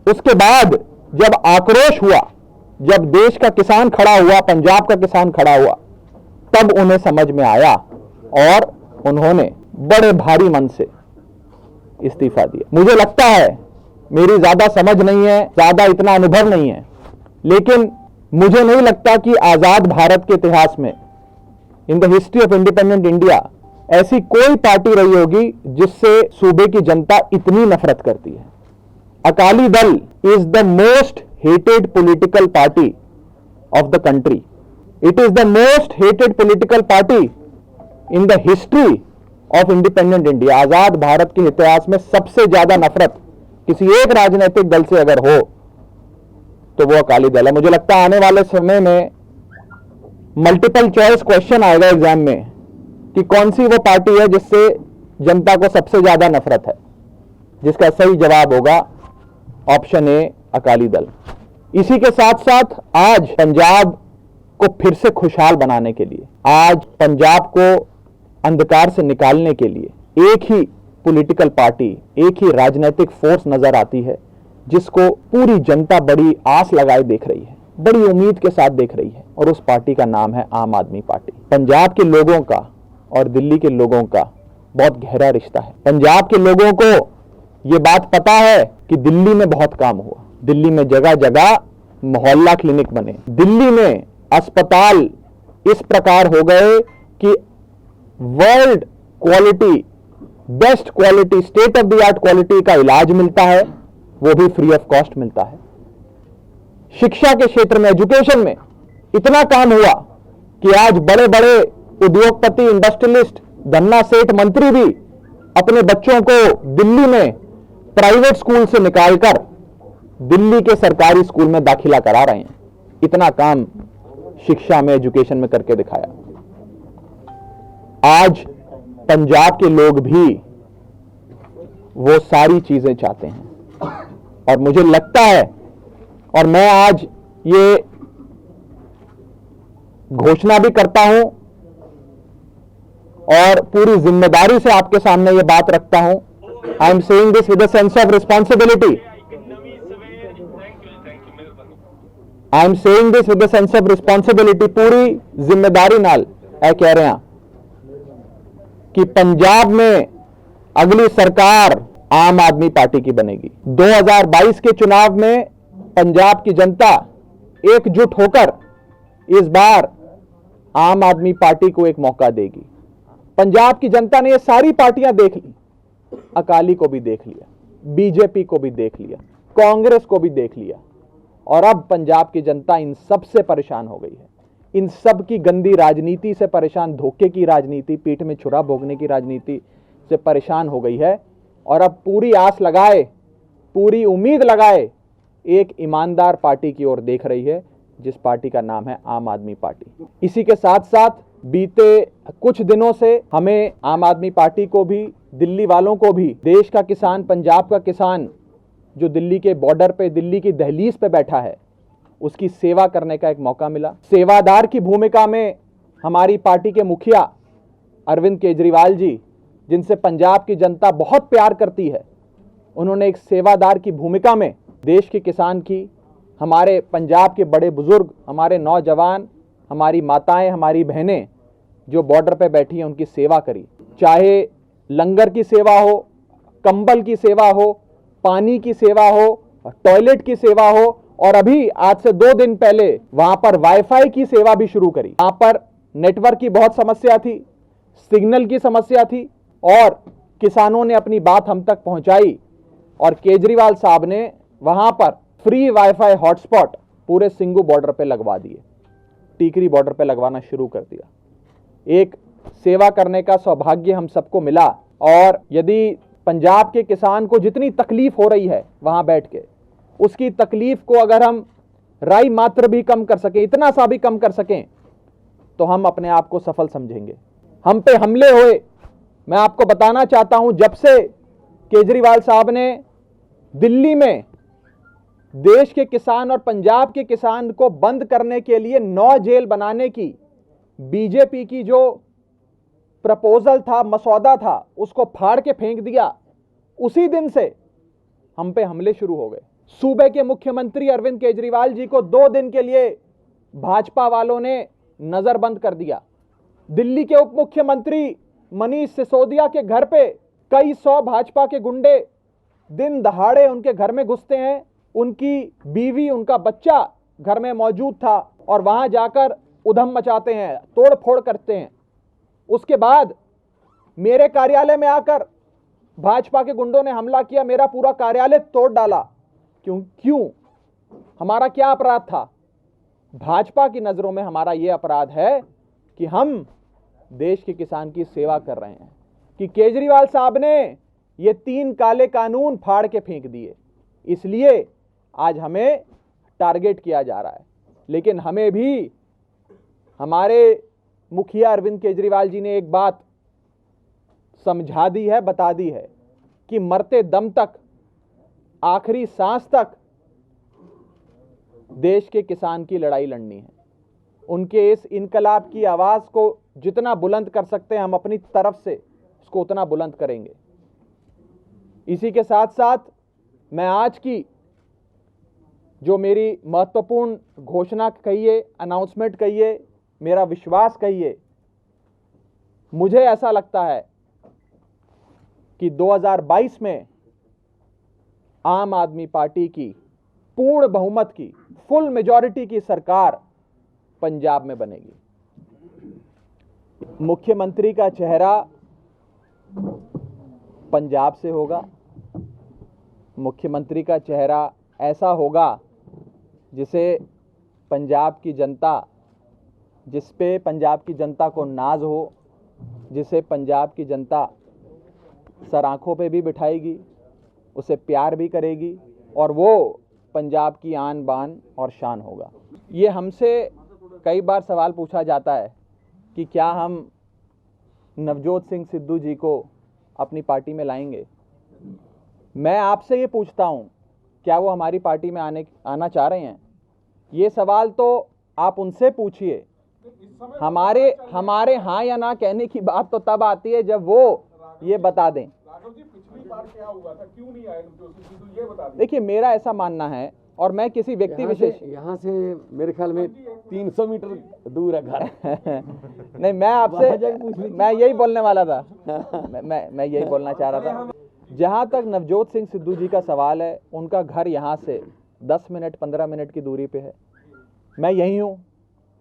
A: उसके बाद जब आक्रोश हुआ, जब देश का किसान खड़ा हुआ, पंजाब का किसान खड़ा हुआ, तब उन्हें समझ में आया और उन्होंने बड़े भारी मन से इस्तीफा दिया। मुझे लगता है मेरी ज्यादा समझ नहीं है, ज्यादा इतना अनुभव नहीं है, लेकिन मुझे नहीं लगता कि आजाद भारत के इतिहास में, in the history of independent India, ऐसी कोई पार्टी रही होगी जिससे सूबे की जनता इतनी नफरत करती है। Akali Dal is the most hated political party of the country. It is the most hated political party in the history of independent India. आजाद भारत के इतिहास में सबसे ज्यादा नफरत किसी एक राजनीतिक दल से अगर हो तो वो अकाली दल है। मुझे लगता है आने वाले समय में मल्टीपल चॉइस क्वेश्चन आएगा एग्जाम में कि कौन सी वो पार्टी है जिससे जनता को सबसे ज्यादा नफरत है, जिसका सही जवाब होगा ऑप्शन ए, अकाली दल। इसी के साथ साथ आज पंजाब को फिर से खुशहाल बनाने के लिए, आज पंजाब को अंधकार से निकालने के लिए एक ही पॉलिटिकल पार्टी, एक ही राजनीतिक फोर्स नजर आती है जिसको पूरी जनता बड़ी आस लगाए देख रही है, बड़ी उम्मीद के साथ देख रही है, और उस पार्टी का नाम है आम आदमी पार्टी। पंजाब के लोगों का और दिल्ली के लोगों का बहुत गहरा रिश्ता है। पंजाब के लोगों को यह बात पता है कि दिल्ली में बहुत काम हुआ, दिल्ली में जगह जगह मोहल्ला क्लिनिक बने, दिल्ली में अस्पताल इस प्रकार हो गए कि world quality, best quality, state of the art quality का इलाज मिलता है, वो भी फ्री ऑफ कॉस्ट मिलता है। शिक्षा के क्षेत्र में, एजुकेशन में इतना काम हुआ कि आज बड़े बड़े उद्योगपति, इंडस्ट्रियलिस्ट, धन्ना सेठ, मंत्री भी अपने बच्चों को दिल्ली में प्राइवेट स्कूल से निकालकर दिल्ली के सरकारी स्कूल में दाखिला करा रहे हैं। इतना काम शिक्षा में, एजुकेशन में करके दिखाया। आज पंजाब के लोग भी वो सारी चीजें चाहते हैं, और मुझे लगता है, और मैं आज ये घोषणा भी करता हूं और पूरी जिम्मेदारी से आपके सामने ये बात रखता हूं, I am saying this with a sense of responsibility, I am saying this with a sense of responsibility, पूरी जिम्मेदारी नाल ऐ कह रहे हैं कि पंजाब में अगली सरकार आम आदमी पार्टी की बनेगी। 2022 के चुनाव में पंजाब की जनता एकजुट होकर इस बार आम आदमी पार्टी को एक मौका देगी। पंजाब की जनता ने ये सारी पार्टियां देख ली, अकाली को भी देख लिया, बीजेपी को भी देख लिया, कांग्रेस को भी देख लिया, और अब पंजाब की जनता इन सब से परेशान हो गई है। इन सब की गंदी राजनीति से परेशान, धोखे की राजनीति, पीठ में छुरा भोगने की राजनीति से परेशान हो गई है, और अब पूरी आस लगाए, पूरी उम्मीद लगाए एक ईमानदार पार्टी की ओर देख रही है, जिस पार्टी का नाम है आम आदमी पार्टी। इसी के साथ साथ बीते कुछ दिनों से हमें आम आदमी पार्टी को भी, दिल्ली वालों को भी, देश का किसान, पंजाब का किसान जो दिल्ली के बॉर्डर पे, दिल्ली की दहलीज पे बैठा है, उसकी सेवा करने का एक मौका मिला। सेवादार की भूमिका में हमारी पार्टी के मुखिया अरविंद केजरीवाल जी, जिनसे पंजाब की जनता बहुत प्यार करती है, उन्होंने एक सेवादार की भूमिका में देश के किसान की, हमारे पंजाब के बड़े बुजुर्ग, हमारे नौजवान, हमारी माताएं, हमारी बहनें जो बॉर्डर पे बैठी हैं, उनकी सेवा करी। चाहे लंगर की सेवा हो, कंबल की सेवा हो, पानी की सेवा हो, टॉयलेट की सेवा हो, और अभी आज से 2 दिन पहले वहां पर वाईफाई की सेवा भी शुरू करी। वहां पर नेटवर्क की बहुत समस्या थी, सिग्नल की समस्या थी, और किसानों ने अपनी बात हम तक पहुंचाई, और केजरीवाल साहब ने वहां पर फ्री वाईफाई हॉटस्पॉट पूरे सिंगू बॉर्डर पे लगवा दिए, टीकरी बॉर्डर पे लगवाना शुरू कर दिया। एक सेवा करने का सौभाग्य हम सबको मिला, और यदि पंजाब के किसान को जितनी तकलीफ हो रही है वहां बैठ के, उसकी तकलीफ को अगर हम राई मात्र भी कम कर सकें, इतना सा भी कम कर सकें, तो हम अपने आप को सफल समझेंगे। हम पे हमले हुए, मैं आपको बताना चाहता हूं, जब से केजरीवाल साहब ने दिल्ली में देश के किसान और पंजाब के किसान को बंद करने के लिए 9 जेल बनाने की बीजेपी की जो प्रपोजल था, मसौदा था, उसको फाड़ के फेंक दिया, उसी दिन से हम पे हमले शुरू हो गए। सूबे के मुख्यमंत्री अरविंद केजरीवाल जी को 2 दिन के लिए भाजपा वालों ने नजरबंद कर दिया। दिल्ली के उप मुख्यमंत्री मनीष सिसोदिया के घर पे कई 100 भाजपा के गुंडे दिन दहाड़े उनके घर में घुसते हैं। उनकी बीवी, उनका बच्चा घर में मौजूद था, और वहां जाकर उधम मचाते हैं, तोड़ फोड़ करते हैं। उसके बाद मेरे कार्यालय में आकर भाजपा के गुंडों ने हमला किया, मेरा पूरा कार्यालय तोड़ डाला। क्यों? हमारा क्या अपराध था? भाजपा की नज़रों में हमारा ये अपराध है कि हम देश के किसान की सेवा कर रहे हैं, कि केजरीवाल साहब ने ये 3 काले कानून फाड़ के फेंक दिए, इसलिए आज हमें टारगेट किया जा रहा है। लेकिन हमें भी हमारे मुखिया अरविंद केजरीवाल जी ने एक बात समझा दी है, बता दी है कि मरते दम तक, आखिरी सांस तक देश के किसान की लड़ाई लड़नी है। उनके इस इनकलाब की आवाज को जितना बुलंद कर सकते हैं हम अपनी तरफ से उसको उतना बुलंद करेंगे। इसी के साथ साथ मैं आज की जो मेरी महत्वपूर्ण घोषणा कहिए, अनाउंसमेंट कहिए, मेरा विश्वास कहिए, मुझे ऐसा लगता है कि 2022 में आम आदमी पार्टी की पूर्ण बहुमत की, फुल मेजॉरिटी की सरकार पंजाब में बनेगी। मुख्यमंत्री का चेहरा पंजाब से होगा। मुख्यमंत्री का चेहरा ऐसा होगा जिसे पंजाब की जनता, जिस पे पंजाब की जनता को नाज हो, जिसे पंजाब की जनता सर आंखों पे भी बिठाएगी, उसे प्यार भी करेगी और वो पंजाब की आन बान और शान होगा। ये हमसे कई बार सवाल पूछा जाता है कि क्या हम नवजोत सिंह सिद्धू जी को अपनी पार्टी में लाएंगे। मैं आपसे ये पूछता हूँ, क्या वो हमारी पार्टी में आना चाह रहे हैं? ये सवाल तो आप उनसे पूछिए। हमारे हाँ या ना कहने की बात तो तब आती है जब वो ये बता दें।
B: पिछली बार क्या हुआ था, क्यों नहीं आए नवजोत सिद्धू, ये बता दें।
A: देखिए, मेरा ऐसा मानना है और मैं किसी व्यक्ति विशेष,
F: यहाँ से मेरे ख्याल में 300 मीटर दूर है घर।
A: नहीं, मैं आपसे मैं यही बोलने वाला था। मैं यही बोलना चाह रहा था। जहाँ तक नवजोत सिंह सिद्धू जी का सवाल है, उनका घर यहाँ से 10 मिनट 15 मिनट की दूरी पे है। मैं यही हूँ,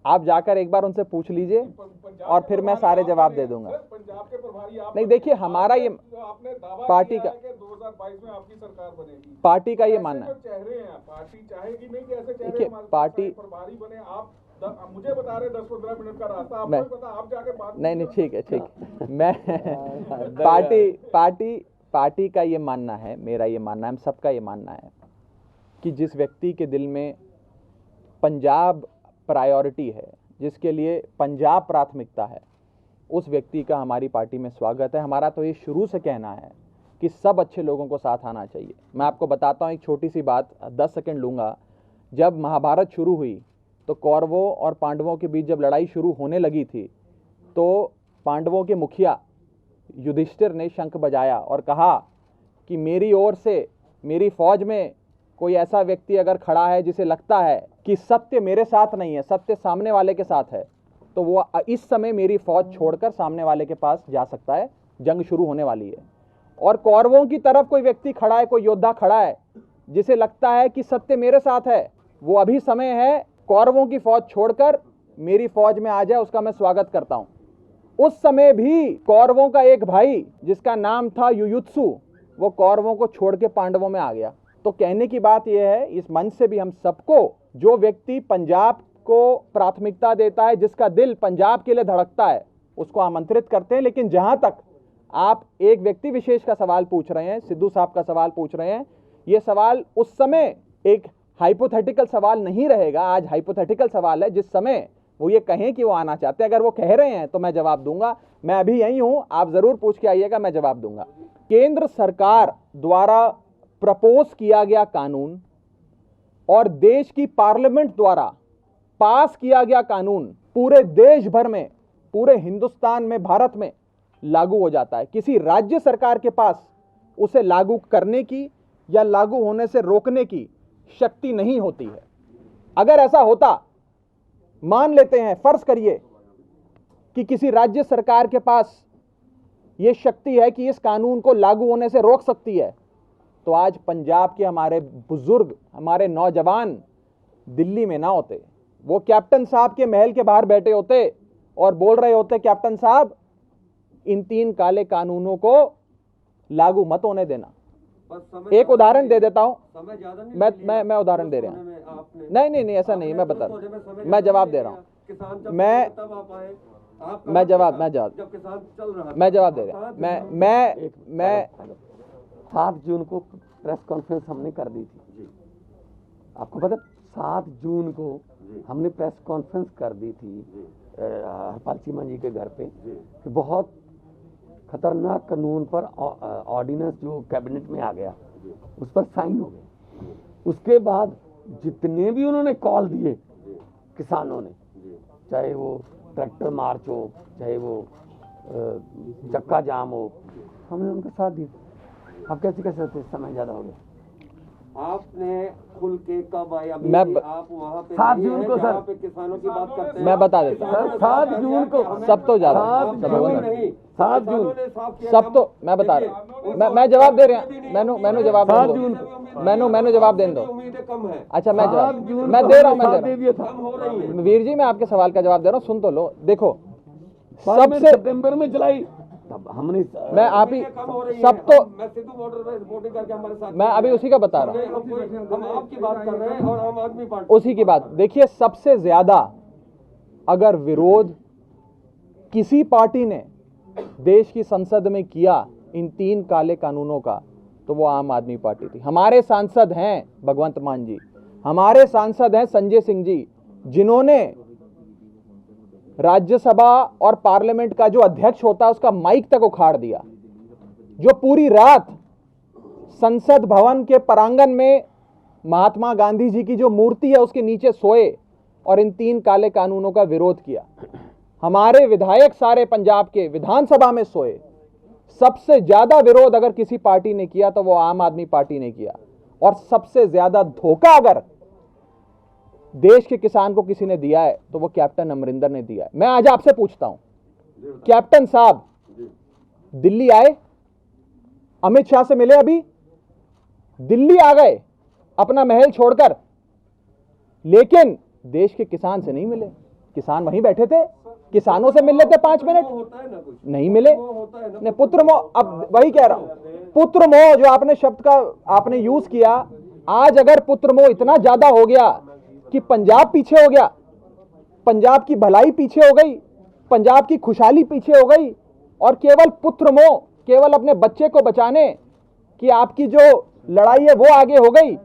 A: आप जाकर एक बार उनसे पूछ लीजिए और फिर मैं सारे जवाब दे दूंगा।
B: पंजाब के प्रभारी आप
A: नहीं, देखिए, हमारा ये
B: आपने दावा
A: पार्टी
B: किया
A: का
B: है कि 2022 में आपकी सरकार बनेगी।
A: पार्टी का ये मानना है।
B: ऐसे जो चेहरे हैं, पार्टी चाहेगी नहीं कि ऐसे चेहरे
A: देखिए,
B: हमारे
A: पार्टी
B: प्रभारी बने। आप मुझे बता रहे 10-15 मिनट का रास्ता, आपको
A: मैं-
B: भी पता, आप जाके बात
A: नहीं, ठीक है। मैं पार्टी का ये मानना है, मेरा ये मानना है, हम सबका ये मानना है कि जिस व्यक्ति के दिल में पंजाब प्रायोरिटी है, जिसके लिए पंजाब प्राथमिकता है, उस व्यक्ति का हमारी पार्टी में स्वागत है। हमारा तो ये शुरू से कहना है कि सब अच्छे लोगों को साथ आना चाहिए। मैं आपको बताता हूँ एक छोटी सी बात, 10 सेकंड लूँगा। जब महाभारत शुरू हुई तो कौरवों और पांडवों के बीच जब लड़ाई शुरू होने लगी थी तो पांडवों के मुखिया युधिष्ठिर ने शंख बजाया और कहा कि मेरी ओर से, मेरी फौज में कोई ऐसा व्यक्ति अगर खड़ा है जिसे लगता है कि सत्य मेरे साथ नहीं है, सत्य सामने वाले के साथ है, तो वो इस समय मेरी फौज छोड़कर सामने वाले के पास जा सकता है, जंग शुरू होने वाली है। और कौरवों की तरफ कोई व्यक्ति खड़ा है, कोई योद्धा खड़ा है जिसे लगता है कि सत्य मेरे साथ है, वो अभी समय है कौरवों की फौज छोड़कर मेरी फौज में आ जाए, उसका मैं स्वागत करता हूं। उस समय भी कौरवों का एक भाई जिसका नाम था युयुत्सु, वो कौरवों को छोड़ के पांडवों में आ गया। तो कहने की बात यह है, इस मंच से भी हम सबको, जो व्यक्ति पंजाब को प्राथमिकता देता है, जिसका दिल पंजाब के लिए धड़कता है, उसको आमंत्रित करते हैं। लेकिन जहां तक आप एक व्यक्ति विशेष का सवाल पूछ रहे हैं, सिद्धू साहब का सवाल पूछ रहे हैं, ये सवाल उस समय एक हाइपोथेटिकल सवाल नहीं रहेगा। आज हाइपोथेटिकल सवाल है, जिस समय वो ये कहें कि वो आना चाहते हैं, अगर वो कह रहे हैं तो मैं जवाब दूंगा। मैं अभी यही हूं, आप जरूर पूछ के आइएगा, मैं जवाब दूंगा। केंद्र सरकार द्वारा प्रपोज किया गया कानून और देश की पार्लियामेंट द्वारा पास किया गया कानून पूरे देश भर में, पूरे हिंदुस्तान में, भारत में लागू हो जाता है। किसी राज्य सरकार के पास उसे लागू करने की या लागू होने से रोकने की शक्ति नहीं होती है। अगर ऐसा होता, मान लेते हैं, फर्ज करिए कि किसी राज्य सरकार के पास यह शक्ति है कि इस कानून को लागू होने से रोक सकती है, तो आज पंजाब के हमारे बुजुर्ग, हमारे नौजवान दिल्ली में ना होते, वो कैप्टन साहब के महल के बाहर बैठे होते और बोल रहे होते, कैप्टन साहब इन 3 काले कानूनों को लागू मत होने देना। एक उदाहरण दे देता हूँ,
F: समय ज्यादा नहीं
A: मैं उदाहरण दे रहा हूँ।
F: आपने
A: नहीं ऐसा नहीं, मैं बता रहा हूँ, मैं जवाब दे रहा हूँ,
F: किसान जब
A: मैं
F: तब आप आए, आप
A: मैं जवाब
F: जब किसान चल रहा
A: मैं जवाब दे रहा हूँ। मैं
F: 7 जून को प्रेस कॉन्फ्रेंस हमने कर दी थी। आपको पता 7 जून को हमने प्रेस कॉन्फ्रेंस कर दी थी हरपाल चीमा जी के घर पे कि बहुत खतरनाक कानून पर ऑर्डिनेंस जो कैबिनेट में आ गया उस पर साइन हो गए। उसके बाद जितने भी उन्होंने कॉल दिए किसानों ने, चाहे वो ट्रैक्टर मार्च हो, चाहे वो चक्का जाम हो, हमने उनका साथ दिया। आप कैसे कह सकते हैं समय ज्यादा हो गया?
G: आपने खुल के कब आए? अभी
A: मैं
G: आप वहाँ पे
F: 7
G: नहीं
F: जून
G: हैं
F: को
G: जहाँ
F: सर,
G: पे किसानों की बात करते हैं।
A: मैं बता देता हूँ,
F: सर 7 जून को
A: सब तो ज्यादा
F: 7 जून
G: नहीं,
F: 7 जून
G: किसानों ने साफ किया
A: सब
G: कि
A: तो
G: हम-
A: मैं बता
G: देखिए,
A: रहा हूँ, मैं जवाब दे रहा हूँ, मैंने जवाब
F: 7
A: दे
F: जून
A: दो,
F: को
A: मैंने जवाब दे दो।
G: उम्मीदें कम है,
A: अच्छा मैं
F: 7
A: जवाब
F: जून
A: मैं
F: को
A: दे रहा हूँ,
F: हमने
A: मैं
F: साथ
A: दे
F: दे दिया था।
G: कम हो रही है।
A: वीर जी, मैं आपके सवाल का जवाब दे रहा हूँ, सुन तो लो। देखो
F: पार्लियामेंट
A: सबसे
F: सितंबर में चलाई, तब हमने
A: मैं आप ही
G: उम्मीदें कम हो रही
A: सब
G: हैं।
A: तो
G: मैं सिद्धू बॉर्डर पे रिपोर्टिंग करके हमारे साथ
A: मैं अभी उसी का बता रहा हूँ,
G: हम आपकी बात कर रहे हैं और आम आदमी पार्टी
A: उसी की बात। देखिए सबसे ज्यादा अगर विरोध किसी पार्टी ने देश की संसद में किया इन 3 काले कानूनों का, तो वो आम आदमी पार्टी थी। हमारे सांसद हैं भगवंत मान जी, हमारे सांसद हैं संजय सिंह जी, जिन्होंने राज्यसभा और पार्लियामेंट का जो अध्यक्ष होता है उसका माइक तक उखाड़ दिया, जो पूरी रात संसद भवन के प्रांगण में महात्मा गांधी जी की जो मूर्ति है उसके नीचे सोए और इन 3 काले कानूनों का विरोध किया। हमारे विधायक सारे पंजाब के विधानसभा में सोए। सबसे ज्यादा विरोध अगर किसी पार्टी ने किया तो वो आम आदमी पार्टी ने किया, और सबसे ज्यादा धोखा अगर देश के किसान को किसी ने दिया है तो वो कैप्टन अमरिंदर ने दिया है। मैं आज आपसे पूछता हूं, कैप्टन साहब दिल्ली आए, अमित शाह से मिले, अभी दिल्ली आ गए अपना महल छोड़कर, लेकिन देश के किसान से नहीं मिले। किसान वहीं बैठे थे, किसानों से मिल लेते 5 मिनट,
G: होता है ना कुछ
A: नहीं मिले।
G: होता है ना।
A: नहीं, पुत्र मोह, अब वही कह रहा हूं, पुत्र मोह जो आपने शब्द का आपने यूज किया, आज अगर पुत्र मोह इतना ज्यादा हो गया कि पंजाब पीछे हो गया, पंजाब की भलाई पीछे हो गई, पंजाब की खुशहाली पीछे हो गई, और केवल पुत्र मोह, केवल अपने बच्चे को बचाने की आपकी जो लड़ाई है वो आगे हो गई,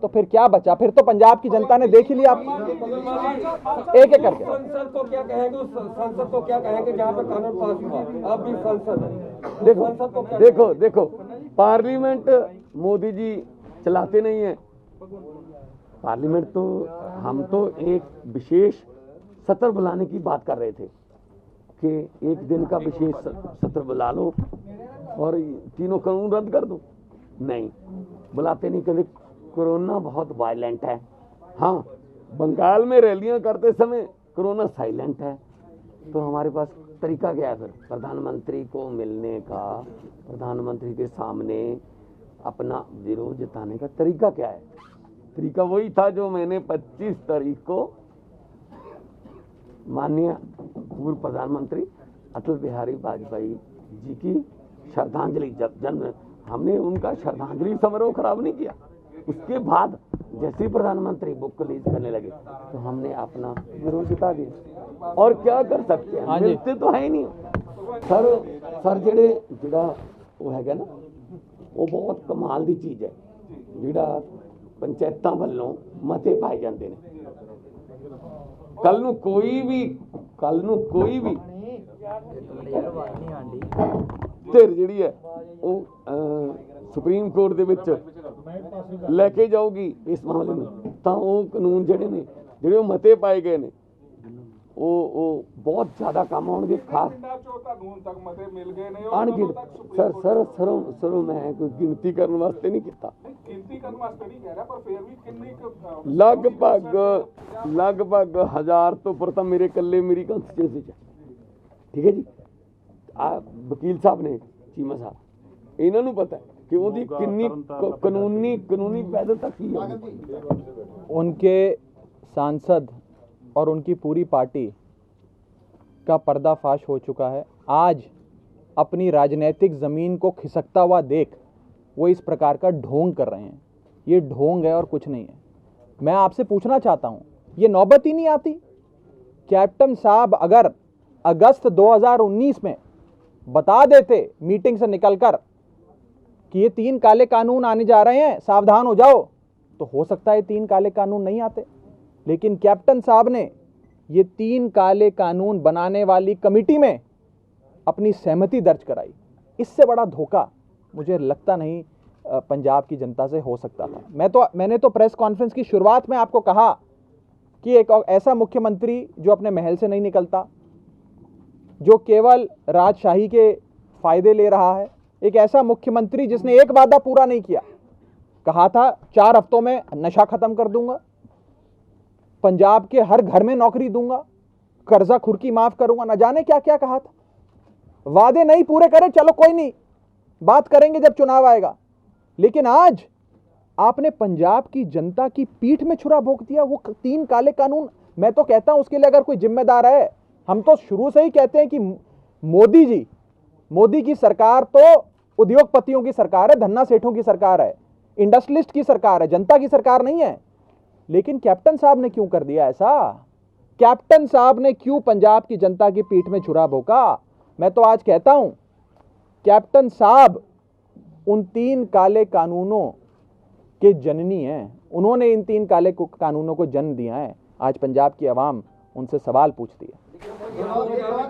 A: तो फिर क्या बचा? फिर तो पंजाब की जनता ने देख ही लिया। एक एक करके
G: संसद को क्या कहेंगे, उस संसद को क्या कहेंगे जहाँ पे कानून पास हुआ? अब भी संसद है।
F: देखो
G: संसद को क्या
F: देखो देखो पार्लियामेंट मोदी जी चलाते नहीं है। पार्लियामेंट तो हम तो एक विशेष सत्र बुलाने की बात कर रहे थे कि एक दिन का विशेष सत्र बुला लो और 3 कानून रद्द कर दो। नहीं, बुलाते नहीं, कहते कोरोना बहुत वायलेंट है। हाँ, बंगाल में रैलियां करते समय कोरोना साइलेंट है, तो हमारे पास तरीका क्या है फिर प्रधानमंत्री को मिलने का? प्रधानमंत्री के सामने अपना विरोध जताने का तरीका क्या है? तरीका वही था जो मैंने 25 तारीख को माननीय पूर्व प्रधानमंत्री अटल बिहारी वाजपेयी जी की श्रद्धांजलि, जब जन्म, हमने उनका श्रद्धांजलि समारोह खराब नहीं किया। उसके बाद जैसे ही प्रधानमंत्री बुक रिलीज करने लगे तो हमने अपना विरोध जता दिया। और क्या कर सकते हैं, मिलते तो है ही नहीं। सर ਜਿਹੜਾ ਉਹ ਹੈਗਾ ਨਾ, ਉਹ ਬਹੁਤ ਕਮਾਲ ਦੀ ਚੀਜ਼ ਹੈ, ਜਿਹੜਾ ਪੰਚਾਇਤਾਂ ਵੱਲੋਂ ਮਤੇ ਪਾਏ ਜਾਂਦੇ ਨੇ। ਕੱਲ ਨੂੰ ਕੋਈ ਵੀ ਧਿਰ ਜਿਹੜੀ ਹੈ ਉਹ ਸੁਪਰੀਮ ਕੋਰਟ ਦੇ ਵਿੱਚ ਲੈ ਕੇ ਜਾਊਗੀ ਇਸ ਮਾਮਲੇ ਨੂੰ, ਤਾਂ ਉਹ ਕਾਨੂੰਨ ਜਿਹੜੇ ਉਹ ਮਤੇ ਪਾਏ ਗਏ ਨੇ ਉਹ ਬਹੁਤ ਜ਼ਿਆਦਾ ਕੰਮ ਆਉਣਗੇ। ਖਾਸ
B: ਪਿੰਡਾਂ ਚੋਂ ਤੁਹਾਨੂੰ ਹੁਣ ਤੱਕ ਮਤੇ ਮਿਲ ਗਏ ਨੇ,
F: ਅਣਗਿਣਤ ਸਰੋਂ ਮੈਂ ਕੋਈ ਗਿਣਤੀ ਕਰਨ ਵਾਸਤੇ ਨਹੀਂ ਕੀਤਾ,
B: ਗਿਣਤੀ ਕਰਨ ਵਾਸਤੇ ਨਹੀਂ ਕਹਿ ਰਿਹਾ, ਪਰ ਫਿਰ ਵੀ ਕਿੰਨੀ ਕੁ
F: ਲਗਭਗ 1000 ਤੋਂ ਉੱਪਰ ਤਾਂ ਮੇਰੇ ਇਕੱਲੇ ਮੇਰੀ ਕੰਸਟੀਚੁਐਂਸੀ 'ਚ। ਠੀਕ ਹੈ ਜੀ, ਆ ਵਕੀਲ ਸਾਹਿਬ ਨੇ, ਚੀਮਾ ਸਾਹਿਬ, ਇਹਨਾਂ ਨੂੰ ਪਤਾ कि उनकी कितनी कानूनी पैदल तक की है।
A: उनके सांसद और उनकी पूरी पार्टी का पर्दाफाश हो चुका है। आज अपनी राजनीतिक ज़मीन को खिसकता हुआ देख वो इस प्रकार का ढोंग कर रहे हैं। ये ढोंग है और कुछ नहीं है। मैं आपसे पूछना चाहता हूं, ये नौबत ही नहीं आती? कैप्टन साहब अगर अगस्त 2019 में बता देते मीटिंग से निकलकर कि ये 3 काले कानून आने जा रहे हैं, सावधान हो जाओ, तो हो सकता है 3 काले कानून नहीं आते। लेकिन कैप्टन साहब ने ये 3 काले कानून बनाने वाली कमेटी में अपनी सहमति दर्ज कराई। इससे बड़ा धोखा मुझे लगता नहीं पंजाब की जनता से हो सकता था। मैंने तो प्रेस कॉन्फ्रेंस की शुरुआत में आपको कहा कि एक ऐसा मुख्यमंत्री जो अपने महल से नहीं निकलता, जो केवल राजशाही के फायदे ले रहा है, एक ऐसा मुख्यमंत्री जिसने एक वादा पूरा नहीं किया। कहा था 4 हफ्तों में नशा खत्म कर दूंगा, पंजाब के हर घर में नौकरी दूंगा, कर्जा खुर्की माफ करूंगा, न जाने क्या क्या कहा था। वादे नहीं पूरे करे, चलो कोई नहीं, बात करेंगे जब चुनाव आएगा। लेकिन आज आपने पंजाब की जनता की पीठ में छुरा भोंक दिया। वो 3 काले कानून, मैं तो कहता हूं उसके लिए अगर कोई जिम्मेदार है, हम तो शुरू से ही कहते हैं कि मोदी की सरकार तो उद्योगपतियों की सरकार है, धन्ना सेठों की सरकार है, इंडस्ट्रियलिस्ट की सरकार है, जनता की सरकार नहीं है। लेकिन कैप्टन साहब ने क्यों कर दिया ऐसा? कैप्टन साहब ने क्यों पंजाब की जनता की पीठ में छुरा भोंका? मैं तो आज कहता हूं कैप्टन साहब उन 3 काले कानूनों के जननी हैं। उन्होंने इन 3 काले कानूनों को जन्म दिया है। आज पंजाब की आवाम उनसे सवाल पूछती है।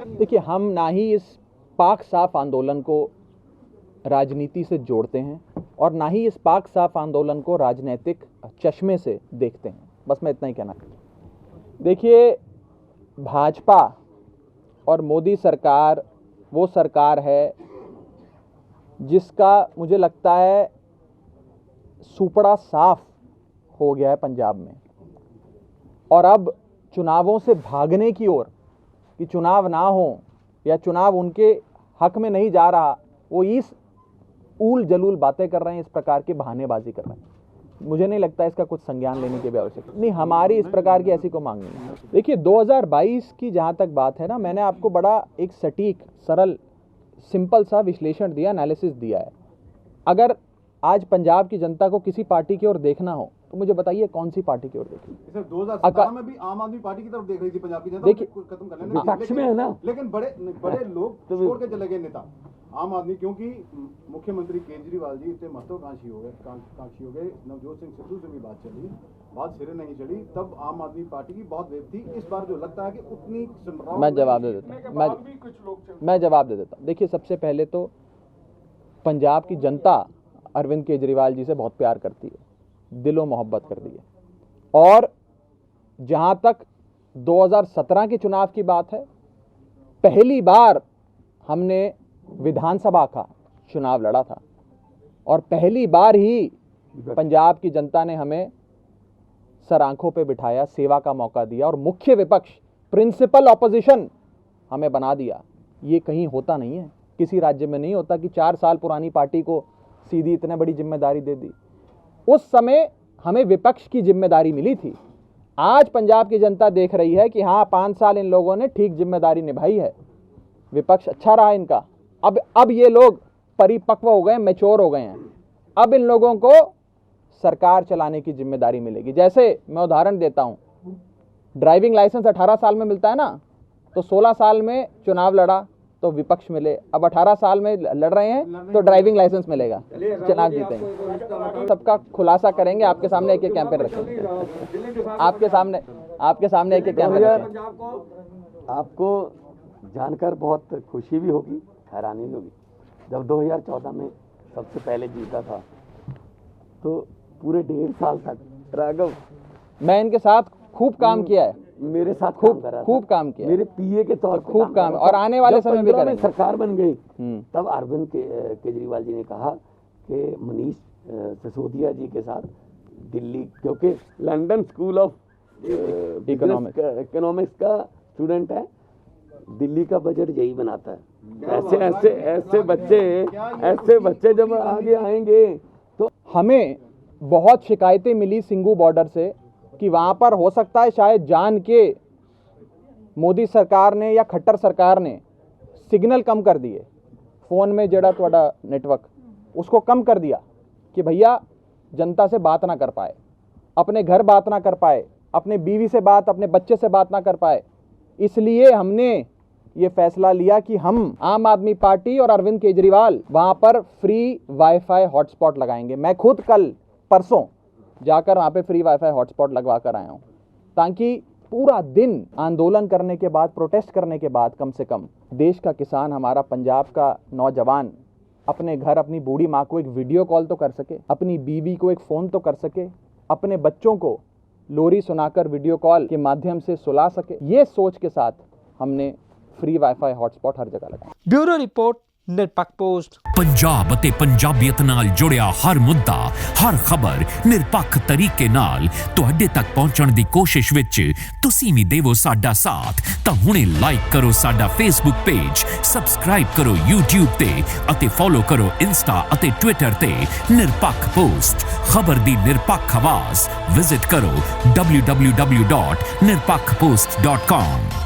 A: देखिए, हम ना ही इस पाक साफ आंदोलन को राजनीति से जोड़ते हैं और ना ही इस पाक साफ आंदोलन को राजनीतिक चश्मे से देखते हैं। बस मैं इतना ही कहना चाहता हूं। देखिए, भाजपा और मोदी सरकार वो सरकार है जिसका मुझे लगता है सुपड़ा साफ हो गया है पंजाब में, और अब चुनावों से भागने की ओर, कि चुनाव ना हो या चुनाव उनके हक में नहीं जा रहा, वो इस ऊल जलूल बातें कर रहे हैं, इस प्रकार की बहानेबाजी कर रहे हैं। मुझे नहीं लगता इसका कुछ संज्ञान लेने की भी आवश्यकता नहीं। हमारी इस प्रकार की ऐसी कोई मांग नहीं है। देखिए, 2022 की जहां तक बात है ना, मैंने आपको बड़ा एक सटीक, सरल, सिंपल सा विश्लेषण दिया, एनालिसिस दिया है। अगर आज पंजाब की जनता को किसी पार्टी की ओर देखना हो तो मुझे बताइए कौन सी पार्टी की ओर देखी?
B: सर 2017 में भी आम आदमी पार्टी की तरफ देख रही थी पंजाब की जनता।
A: देखिए,
B: खत्म कर
F: विपक्ष में है ना,
B: लेकिन बड़े लोग छोड़ के चले गए नेता आम आदमी, क्योंकि मुख्यमंत्री केजरीवाल जी इतने महत्वाकांक्षी हो गए। नवजोत सिंह सिद्धू से भी बात चली, बात सिरे नहीं चढ़ी, तब आम आदमी पार्टी की बहुत वेब थी। इस बार जो लगता है कि उतनी
A: मैं जवाब दे देता हूं। देखिए, सबसे पहले तो पंजाब की जनता अरविंद केजरीवाल जी से बहुत प्यार करती है, दिलो मोहब्बत कर दी है। और जहां तक 2017 के चुनाव की बात है, पहली बार हमने विधानसभा का चुनाव लड़ा था और पहली बार ही पंजाब की जनता ने हमें सर आंखों पे बिठाया, सेवा का मौका दिया और मुख्य विपक्ष, प्रिंसिपल ऑपोजिशन हमें बना दिया। ये कहीं होता नहीं है, किसी राज्य में नहीं होता कि 4 साल पुरानी पार्टी को सीधी इतने बड़ी जिम्मेदारी दे दी। उस समय हमें विपक्ष की जिम्मेदारी मिली थी। आज पंजाब की जनता देख रही है कि हाँ, 5 साल इन लोगों ने ठीक जिम्मेदारी निभाई है, विपक्ष अच्छा रहा इनका। अब ये लोग परिपक्व हो गए, मैच्योर हो गए हैं। अब इन लोगों को सरकार चलाने की जिम्मेदारी मिलेगी। जैसे मैं उदाहरण देता हूं, ड्राइविंग लाइसेंस 18 साल में मिलता है ना, तो 16 साल में चुनाव लड़ा तो विपक्ष मिले, अब 18 साल में लड़ रहे हैं तो ड्राइविंग लाइसेंस मिलेगा, चुनाव जीतेंगे। सबका खुलासा करेंगे, आपके सामने एक एक कैंपेन रखेंगे, आपके सामने एक एक कैंपेन रखेंगे।
F: आपको जानकर बहुत खुशी भी होगी, हैरानी भी होगी। जब 2014 में सबसे पहले जीता था तो पूरे 1.5 साल तक राघव,
A: मैं इनके साथ खूब काम किया है,
F: मेरे साथ
A: खूब काम किया,
F: मेरे पीए के तौर पर
A: खूब काम, और आने वाले समय में करेंगे।
F: सरकार बन गई तब अरविंद केजरीवाल जी ने कहा कि मनीष सिसोदिया जी के साथ दिल्ली, क्योंकि लंदन स्कूल ऑफ इकोनॉमिक्स का स्टूडेंट है, दिल्ली का बजट यही बनाता है। ऐसे बच्चे जब आगे आएंगे तो
A: हमें बहुत शिकायतें मिली सिंगू बॉर्डर से कि वहां पर हो सकता है शायद जान के मोदी सरकार ने या खट्टर सरकार ने सिग्नल कम कर दिए, फोन में जड़ा थोड़ा नेटवर्क उसको कम कर दिया, कि भैया जनता से बात ना कर पाए, अपने घर बात ना कर पाए, अपने बीवी से बात, अपने बच्चे से बात ना कर पाए, इसलिए हमने ये फैसला लिया कि हम आम आदमी पार्टी और अरविंद केजरीवाल वहाँ पर फ्री वाईफाई हॉटस्पॉट लगाएंगे। मैं खुद कल परसों जाकर वहाँ पे फ्री वाईफाई हॉटस्पॉट लगवा कर आया हूँ, ताकि पूरा दिन आंदोलन करने के बाद, प्रोटेस्ट करने के बाद, कम से कम देश का किसान, हमारा पंजाब का नौजवान अपने घर अपनी बूढ़ी माँ को एक वीडियो कॉल तो कर सके, अपनी बीवी को एक फ़ोन तो कर सके, अपने बच्चों को लोरी सुनाकर वीडियो कॉल के माध्यम से सुला सके। ये सोच के साथ हमने फ्री वाईफाई हॉटस्पॉट हर जगह लगाया।
D: Bureau report, Nirpakh Post.
H: Punjab ਅਤੇ ਪੰਜਾਬੀਅਤ ਨਾਲ ਜੁੜਿਆ ਹਰ ਮੁੱਦਾ, ਹਰ ਖਬਰ ਨਿਰਪੱਖ ਤਰੀਕੇ ਨਾਲ ਤੁਹਾਡੇ ਤੱਕ ਪਹੁੰਚਣ ਦੀ ਕੋਸ਼ਿਸ਼ ਵਿੱਚ ਤੁਸੀਂ ਵੀ ਦੇਵੋ ਸਾਡਾ ਸਾਥ। ਤਾਂ ਹੁਣੇ ਲਾਈਕ ਕਰੋ ਸਾਡਾ ਫੇਸਬੁੱਕ ਪੇਜ, ਸਬਸਕ੍ਰਾਈਬ ਕਰੋ YouTube ਤੇ ਅਤੇ ਫੋਲੋ ਕਰੋ ਇੰਸਟਾ ਅਤੇ ਟਵਿੱਟਰ ਤੇ ਨਿਰਪੱਖ ਪੋਸਟ। ਖਬਰ ਦੀ ਨਿਰਪੱਖ ਆਵਾਜ਼ ਵਿਜ਼ਿਟ ਕਰੋ www.nirpakhpost.com।